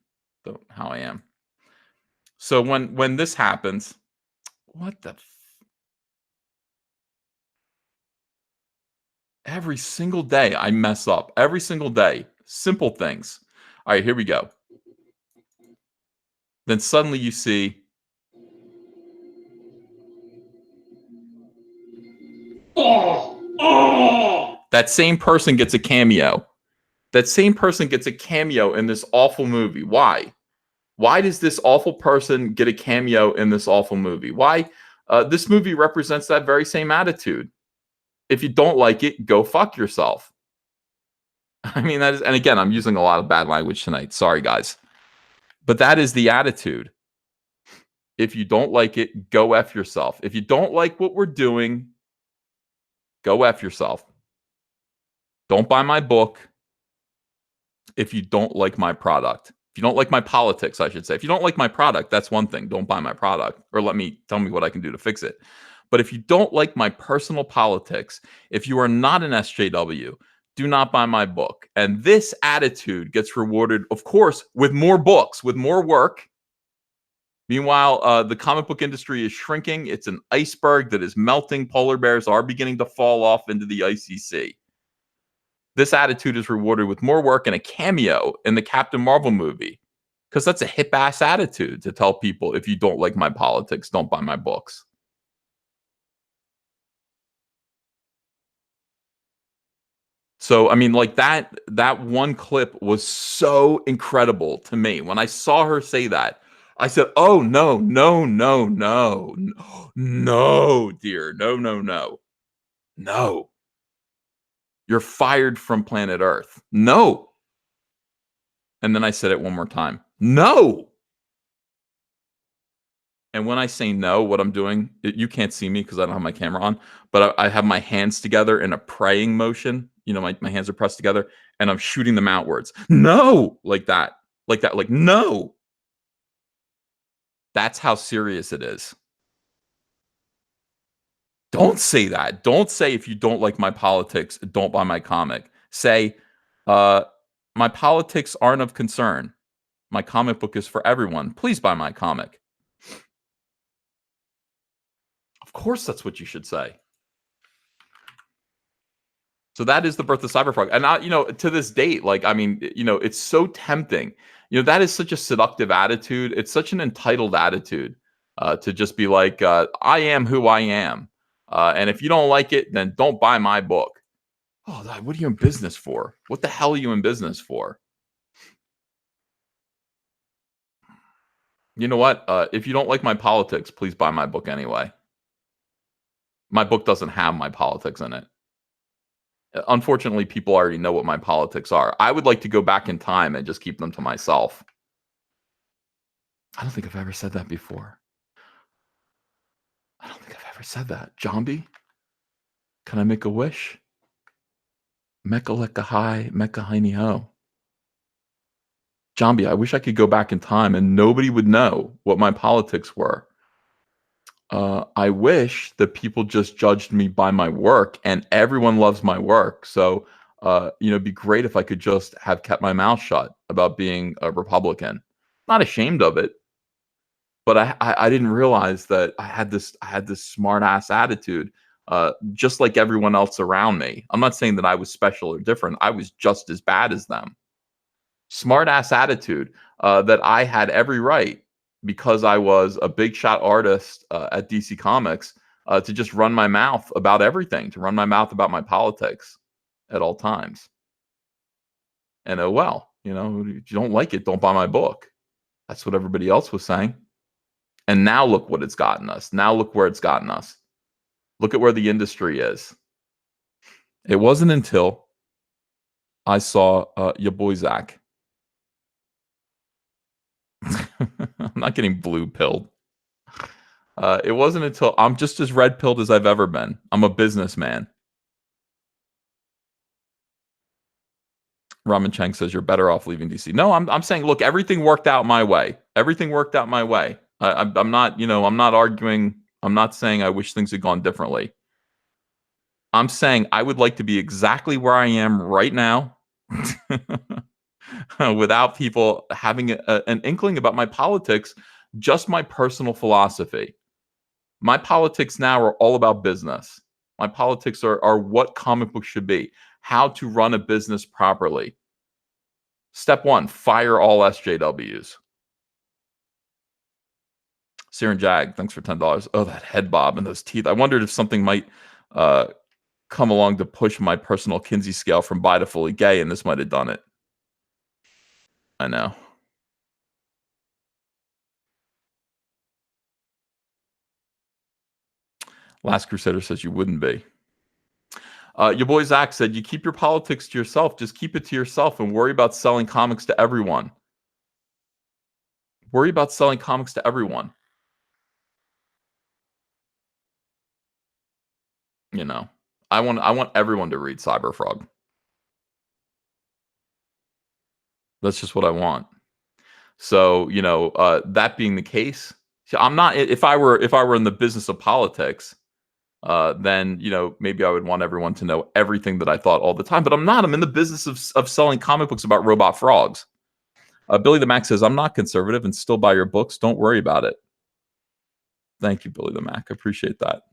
than how I am. So when this happens, what the every single day I mess up. Every single day. Simple things. All right, here we go. Then suddenly you see that same person gets a cameo. That same person gets a cameo in this awful movie. Why? Why does this awful person get a cameo in this awful movie? Why? This movie represents that very same attitude. If you don't like it, go fuck yourself. I mean, that is, and again, I'm using a lot of bad language tonight. Sorry, guys. But that is the attitude. If you don't like it, go F yourself. If you don't like what we're doing, go F yourself. Don't buy my book if you don't like my product. If you don't like my politics, I should say. If you don't like my product, that's one thing. Don't buy my product or tell me what I can do to fix it. But if you don't like my personal politics, if you are not an SJW, do not buy my book. And this attitude gets rewarded, of course, with more books, with more work. Meanwhile, the comic book industry is shrinking. It's an iceberg that is melting. Polar bears are beginning to fall off into the icy sea. This attitude is rewarded with more work and a cameo in the Captain Marvel movie. Because that's a hip-ass attitude to tell people, if you don't like my politics, don't buy my books. So, I mean, like that one clip was so incredible to me. When I saw her say that, I said, oh, no, no, no, no, no, dear. No, no, no. No. You're fired from planet Earth. No. And then I said it one more time. No. And when I say no, what I'm doing, you can't see me because I don't have my camera on, but I have my hands together in a praying motion. You know, my hands are pressed together and I'm shooting them outwards. No, like that, like no. That's how serious it is. Don't say that. Don't say, if you don't like my politics, don't buy my comic. Say, my politics aren't of concern. My comic book is for everyone. Please buy my comic. Of course, that's what you should say. So that is the birth of Cyberpunk. And to this date, like, I mean, it's so tempting. That is such a seductive attitude. It's such an entitled attitude to just be like, I am who I am. And if you don't like it, then don't buy my book. Oh, what are you in business for? What the hell are you in business for? You know what? If you don't like my politics, please buy my book anyway. My book doesn't have my politics in it. Unfortunately, people already know what my politics are. I would like to go back in time and just keep them to myself. I don't think I've ever said that before. I don't think I've ever said that. Jambi, can I make a wish? Mecca lecca hi, Mecca heini ho. Jambi, I wish I could go back in time and nobody would know what my politics were. I wish that people just judged me by my work, and everyone loves my work. So, it'd be great if I could just have kept my mouth shut about being a Republican. Not ashamed of it, but I didn't realize that I had this smart ass attitude, just like everyone else around me. I'm not saying that I was special or different. I was just as bad as them. Smart ass attitude, that I had every right, because I was a big shot artist at DC Comics, to just run my mouth about everything, to run my mouth about my politics at all times. And oh well, if you don't like it, don't buy my book. That's what everybody else was saying. And now look what it's gotten us. Now look where it's gotten us. Look at where the industry is. It wasn't until I saw your boy Zach. I'm not getting blue pilled. It wasn't until I'm just as red pilled as I've ever been. I'm a businessman. Ramen Chang says you're better off leaving DC. No, I'm saying, look, everything worked out my way. Everything worked out my way. I'm not, I'm not arguing. I'm not saying I wish things had gone differently. I'm saying I would like to be exactly where I am right now, without people having an inkling about my politics, just my personal philosophy. My politics now are all about business. My politics are what comic books should be, how to run a business properly. Step 1, fire all SJWs. Siren Jag, thanks for $10. Oh, that head bob and those teeth. I wondered if something might come along to push my personal Kinsey scale from bi to fully gay, and this might have done it. I know. Last Crusader says you wouldn't be. Your boy Zach said, you keep your politics to yourself. Just keep it to yourself and worry about selling comics to everyone. Worry about selling comics to everyone. I want everyone to read Cyberfrog. That's just what I want. So, that being the case, I'm not, if I were in the business of politics, then, maybe I would want everyone to know everything that I thought all the time, but I'm not. I'm in the business of selling comic books about robot frogs. Billy the Mac says, I'm not conservative and still buy your books. Don't worry about it. Thank you, Billy the Mac. I appreciate that.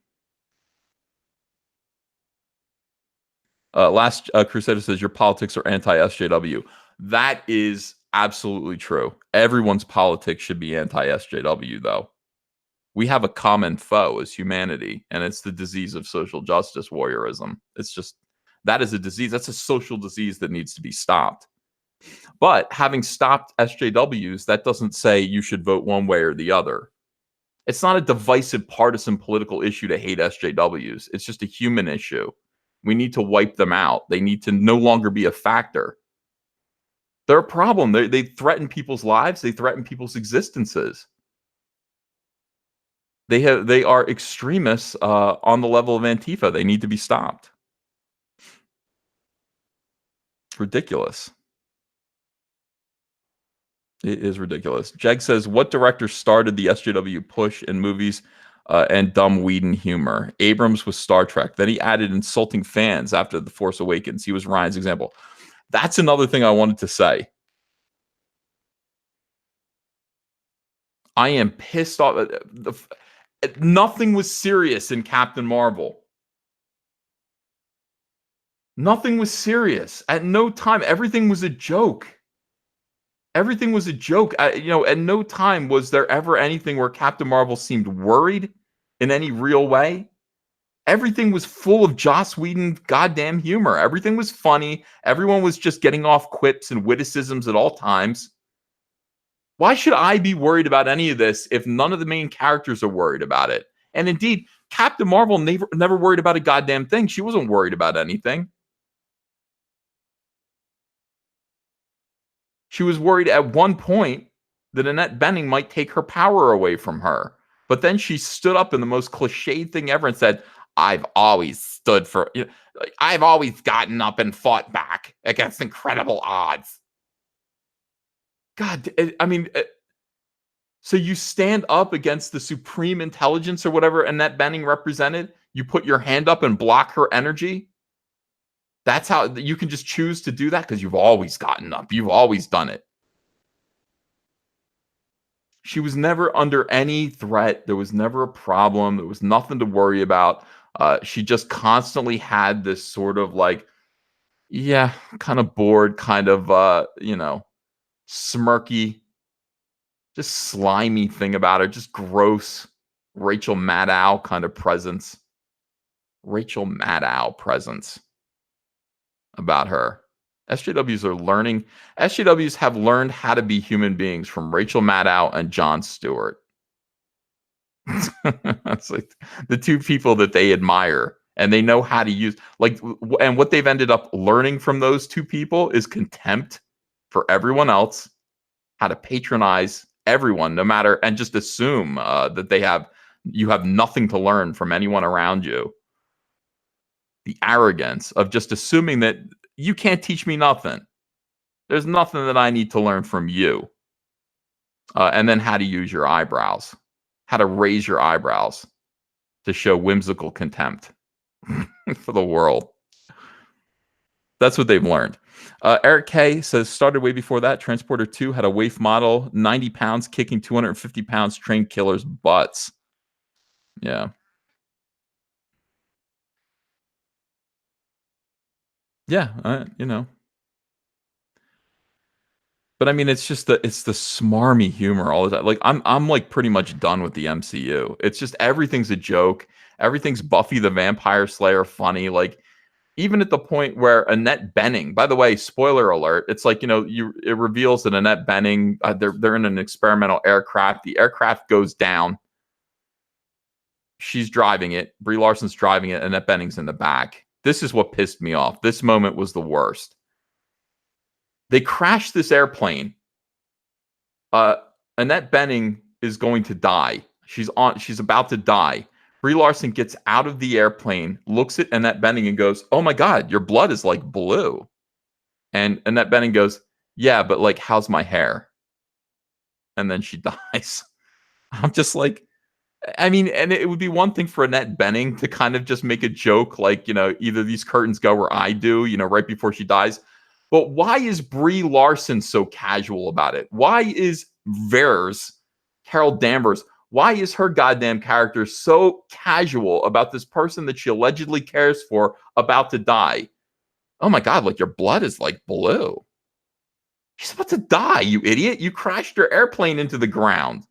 Last Crusader says, your politics are anti-SJW. That is absolutely true. Everyone's politics should be anti-SJW, though. We have a common foe as humanity, and it's the disease of social justice warriorism. It's just, that is a disease. That's a social disease that needs to be stopped. But having stopped SJWs, that doesn't say you should vote one way or the other. It's not a divisive partisan political issue to hate SJWs. It's just a human issue. We need to wipe them out. They need to no longer be a factor. They're a problem. They threaten people's lives. They threaten people's existences. They are extremists on the level of Antifa. They need to be stopped. It's ridiculous. It is ridiculous. Jeg says, what director started the SJW push in movies and dumb Whedon humor? Abrams was Star Trek. Then he added insulting fans after The Force Awakens. He was Ryan's example. That's another thing I wanted to say. I am pissed off. Nothing was serious in Captain Marvel. Nothing was serious. At no time, everything was a joke. Everything was a joke. At no time was there ever anything where Captain Marvel seemed worried in any real way. Everything was full of Joss Whedon goddamn humor. Everything was funny. Everyone was just getting off quips and witticisms at all times. Why should I be worried about any of this if none of the main characters are worried about it? And indeed, Captain Marvel never worried about a goddamn thing. She wasn't worried about anything. She was worried at one point that Annette Bening might take her power away from her. But then she stood up in the most cliched thing ever and said, I've always stood for, I've always gotten up and fought back against incredible odds. God, I mean, so you stand up against the supreme intelligence or whatever Annette Bening represented. You put your hand up and block her energy. That's how you can just choose to do that because you've always gotten up. You've always done it. She was never under any threat. There was never a problem. There was nothing to worry about. She just constantly had this sort of like, yeah, kind of bored, kind of, smirky, just slimy thing about her, just gross Rachel Maddow kind of presence. Rachel Maddow presence about her. SJWs have learned how to be human beings from Rachel Maddow and Jon Stewart. That's like the two people that they admire and they know how to use, and what they've ended up learning from those two people is contempt for everyone else, how to patronize everyone, no matter, and just assume that you have nothing to learn from anyone around you. The arrogance of just assuming that you can't teach me nothing. There's nothing that I need to learn from you. And then how to use your eyebrows, how to raise your eyebrows to show whimsical contempt for the world. That's what they've learned. Eric K says, started way before that. Transporter 2 had a waif model, 90 pounds, kicking 250 pounds, trained killers' butts. Yeah. Yeah, But I mean, it's the smarmy humor all the time. Like I'm like pretty much done with the MCU. It's just everything's a joke. Everything's Buffy the Vampire Slayer funny. Like even at the point where Annette Bening, by the way, spoiler alert, it's like, it reveals that Annette Bening, they're in an experimental aircraft. The aircraft goes down. She's driving it. Brie Larson's driving it. Annette Bening's in the back. This is what pissed me off. This moment was the worst. They crashed this airplane. Annette Bening is going to die. She's about to die. Brie Larson gets out of the airplane, looks at Annette Bening and goes, "Oh my God, your blood is like blue." And Annette Bening goes, "Yeah, but like, how's my hair?" And then she dies. I'm just like, I mean, and it would be one thing for Annette Bening to kind of just make a joke like, either these curtains go or I do, right before she dies. But why is Brie Larson so casual about it? Why is Carol Danvers, why is her goddamn character so casual about this person that she allegedly cares for about to die? Oh my God, like your blood is like blue. She's about to die, you idiot. You crashed your airplane into the ground.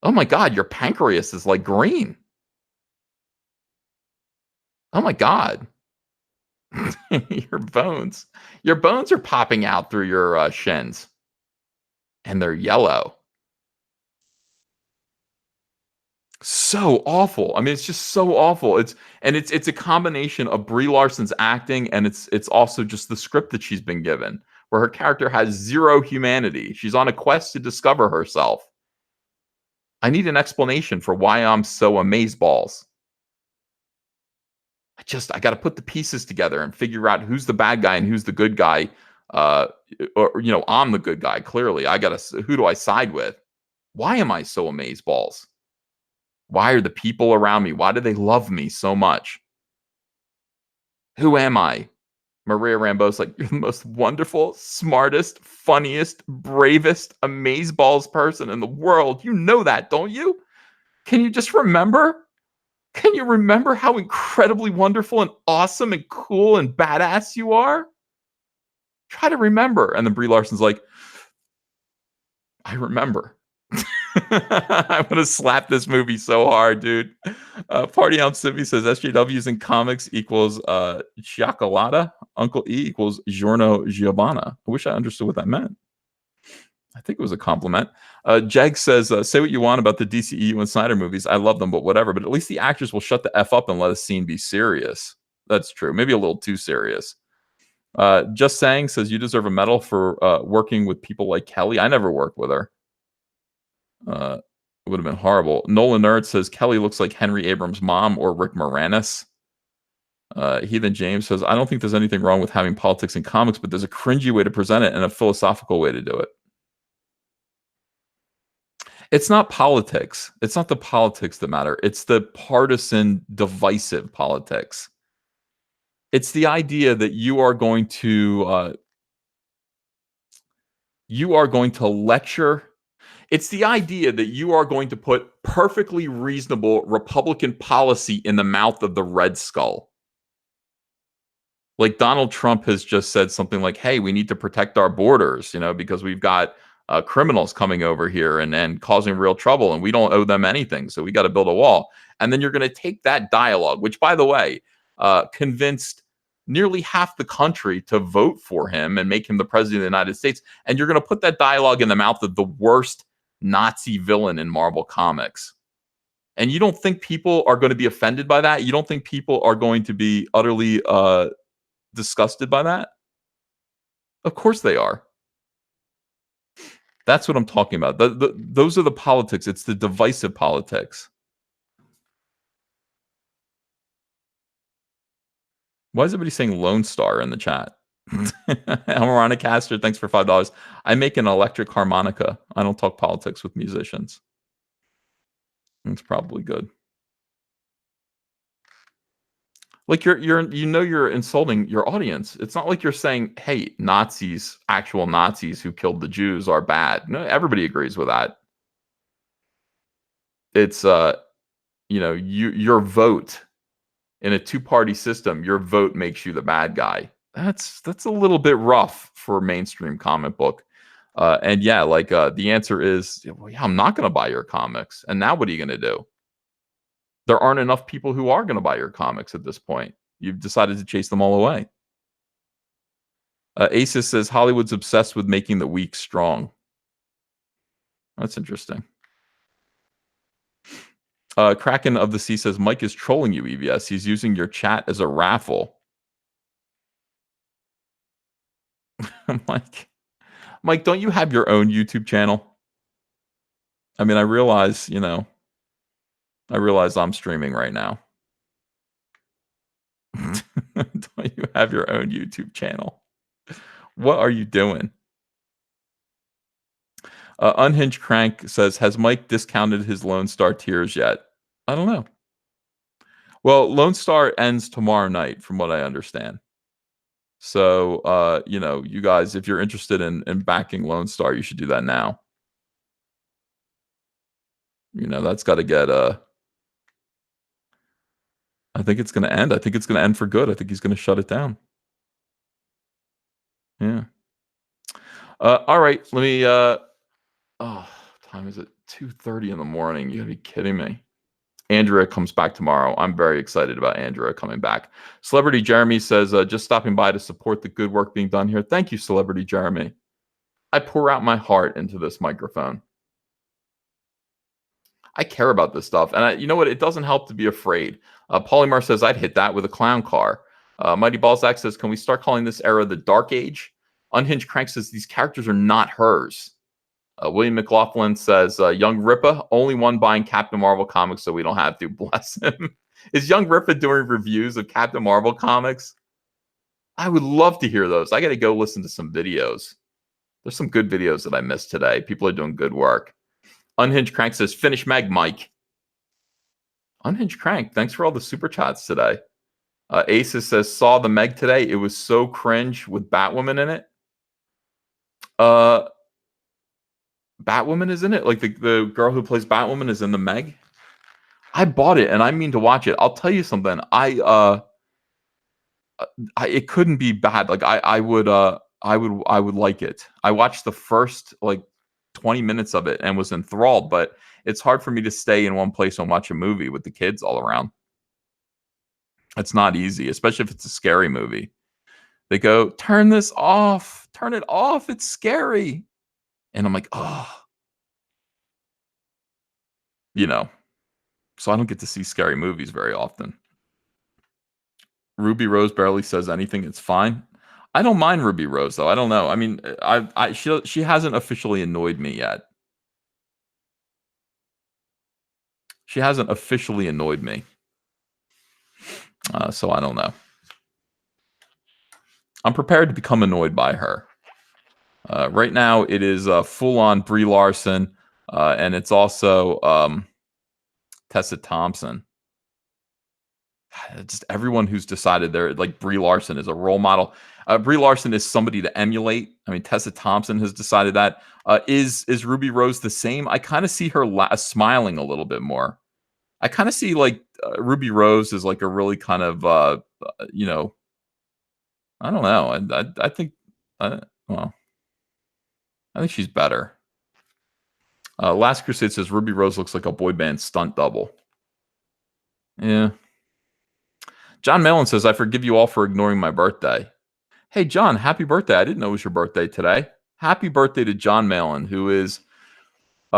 Oh my God, your pancreas is like green. Oh my God. Your bones are popping out through your shins. And they're yellow. So awful. I mean, it's just so awful. It's a combination of Brie Larson's acting and it's also just the script that she's been given, where her character has zero humanity. She's on a quest to discover herself. I need an explanation for why I'm so amazeballs. I got to put the pieces together and figure out who's the bad guy and who's the good guy. I'm the good guy. Clearly, who do I side with? Why am I so amazeballs? Why are the people around me? Why do they love me so much? Who am I? Maria Rambeau's like, you're the most wonderful, smartest, funniest, bravest, amazeballs person in the world. You know that, don't you? Can you just remember? Can you remember how incredibly wonderful and awesome and cool and badass you are? Try to remember. And then Brie Larson's like, I remember. I'm going to slap this movie so hard, dude. Party on Sippy says SJWs in comics equals Chocolata. Uncle E equals Giorno Giovanna. I wish I understood what that meant. I think it was a compliment. Jag says, say what you want about the DCEU and Snyder movies. I love them, but whatever. But at least the actors will shut the F up and let a scene be serious. That's true. Maybe a little too serious. Just Saying says, you deserve a medal for working with people like Kelly. I never worked with her. It would have been horrible. Nolan Nerd says, Kelly looks like Henry Abrams' mom or Rick Moranis. Heathen James says, I don't think there's anything wrong with having politics in comics, but there's a cringy way to present it and a philosophical way to do it. It's not politics. It's not the politics that matter. It's the partisan, divisive politics. It's the idea that you are going to lecture. It's the idea that you are going to put perfectly reasonable Republican policy in the mouth of the Red Skull. Like Donald Trump has just said something like, hey, we need to protect our borders, because we've got criminals coming over here and causing real trouble, and we don't owe them anything, so we got to build a wall. And then you're going to take that dialogue, which, by the way, convinced nearly half the country to vote for him and make him the president of the United States, and you're going to put that dialogue in the mouth of the worst Nazi villain in Marvel Comics. And you don't think people are going to be offended by that? You don't think people are going to be utterly disgusted by that? Of course they are. That's what I'm talking about. Those are the politics. It's the divisive politics. Why is everybody saying Lone Star in the chat? Elmarana Caster, thanks for $5. I make an electric harmonica. I don't talk politics with musicians. It's probably good. Like you're insulting your audience. It's not like you're saying, hey, Nazis, actual Nazis who killed the Jews are bad. No, everybody agrees with that. It's your vote in a two-party system, your vote makes you the bad guy. That's a little bit rough for a mainstream comic book. And yeah, the answer is, well, yeah, I'm not going to buy your comics. And now what are you going to do? There aren't enough people who are going to buy your comics at this point. You've decided to chase them all away. Asus says, Hollywood's obsessed with making the weak strong. That's interesting. Kraken of the Sea says, Mike is trolling you, EVS. He's using your chat as a raffle. Mike, don't you have your own YouTube channel? I mean, I realize I'm streaming right now. Don't you have your own YouTube channel? What are you doing? Unhinged Crank says, has Mike discounted his Lone Star tiers yet? I don't know. Well, Lone Star ends tomorrow night, from what I understand. So, you guys, if you're interested in backing Lone Star, you should do that now. That's got to get I think it's going to end. I think it's going to end for good. I think he's going to shut it down. Yeah. All right. Let me time is it? 2:30 in the morning. You gotta be kidding me. Andrea comes back tomorrow. I'm very excited about Andrea coming back. Celebrity Jeremy says, just stopping by to support the good work being done here. Thank you, Celebrity Jeremy. I pour out my heart into this microphone. I care about this stuff. And you know what? It doesn't help to be afraid. Polymar says, I'd hit that with a clown car. Mighty Balzac says, can we start calling this era the Dark Age? Unhinged Crank says, these characters are not hers. William McLaughlin says, Young Ripa, only one buying Captain Marvel comics, so we don't have to. Bless him. Is Young Ripa doing reviews of Captain Marvel comics? I would love to hear those. I got to go listen to some videos. There's some good videos that I missed today. People are doing good work. Unhinged Crank says, finish Meg, Mike. Unhinged Crank, thanks for all the super chats today. Aces says, saw the Meg today. It was so cringe with Batwoman in it. Batwoman is in it? Like the girl who plays Batwoman is in the Meg? I bought it and I mean to watch it. I'll tell you something. It couldn't be bad. Like I would like it. I watched the first 20 minutes of it and was enthralled, but it's hard for me to stay in one place and watch a movie with the kids all around. It's not easy, especially if it's a scary movie. They go, turn this off. Turn it off. It's scary. And I'm like, oh. So I don't get to see scary movies very often. Ruby Rose barely says anything. It's fine. I don't mind Ruby Rose though. I don't know. I mean, she hasn't officially annoyed me yet. She hasn't officially annoyed me. So I don't know. I'm prepared to become annoyed by her. Right now, it is full-on Brie Larson, and it's also Tessa Thompson. Just everyone who's decided they're like Brie Larson is a role model. Brie Larson is somebody to emulate. I mean, Tessa Thompson has decided that. Is Ruby Rose the same? I kind of see her smiling a little bit more. I kind of see like Ruby Rose is like a really kind of you know, I don't know. I think well, I think she's better. Last Crusade says Ruby Rose looks like a boy band stunt double. Yeah. John Mellon says, I forgive you all for ignoring my birthday. Hey, John, happy birthday. I didn't know it was your birthday today. Happy birthday to John Mellon, who is who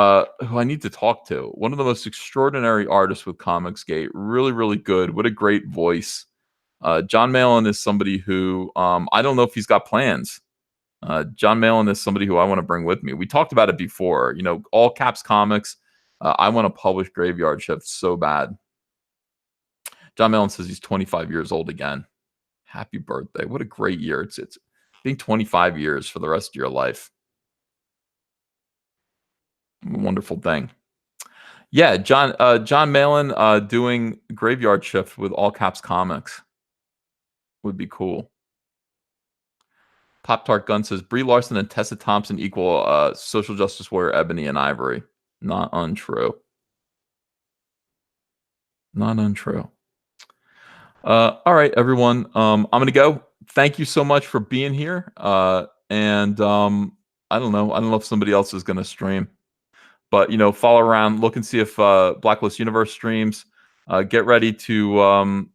I need to talk to. One of the most extraordinary artists with Comicsgate. Really, really good. What a great voice. John Mellon is somebody who I don't know if he's got plans. John Mellon is somebody who I want to bring with me. We talked about it before. You know, All Caps Comics. I want to publish Graveyard Shift so bad. John Mellon says he's 25 years old again. Happy birthday. What a great year. It's being 25 years for the rest of your life. Wonderful thing. Yeah, John Mellon doing Graveyard Shift with All Caps Comics would be cool. Pop Tart Gun says Brie Larson and Tessa Thompson equal social justice warrior Ebony and Ivory. Not untrue. Not untrue. All right, everyone. I'm gonna go. Thank you so much for being here. And I don't know. I don't know if somebody else is gonna stream, but you know, follow around, look and see if Blacklist Universe streams. Get ready to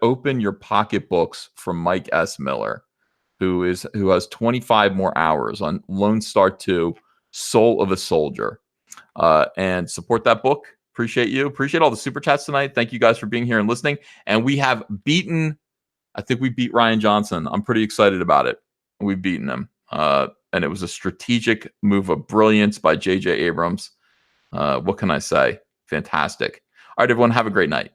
open your pocketbooks from Mike S. Miller, who has 25 more hours on Lone Star 2, Soul of a Soldier, and support that book. Appreciate you. Appreciate all the super chats tonight. Thank you guys for being here and listening. And we have beaten, I think we beat Rian Johnson. I'm pretty excited about it. We've beaten him. And it was a strategic move of brilliance by J.J. Abrams. What can I say? Fantastic. All right, everyone, have a great night.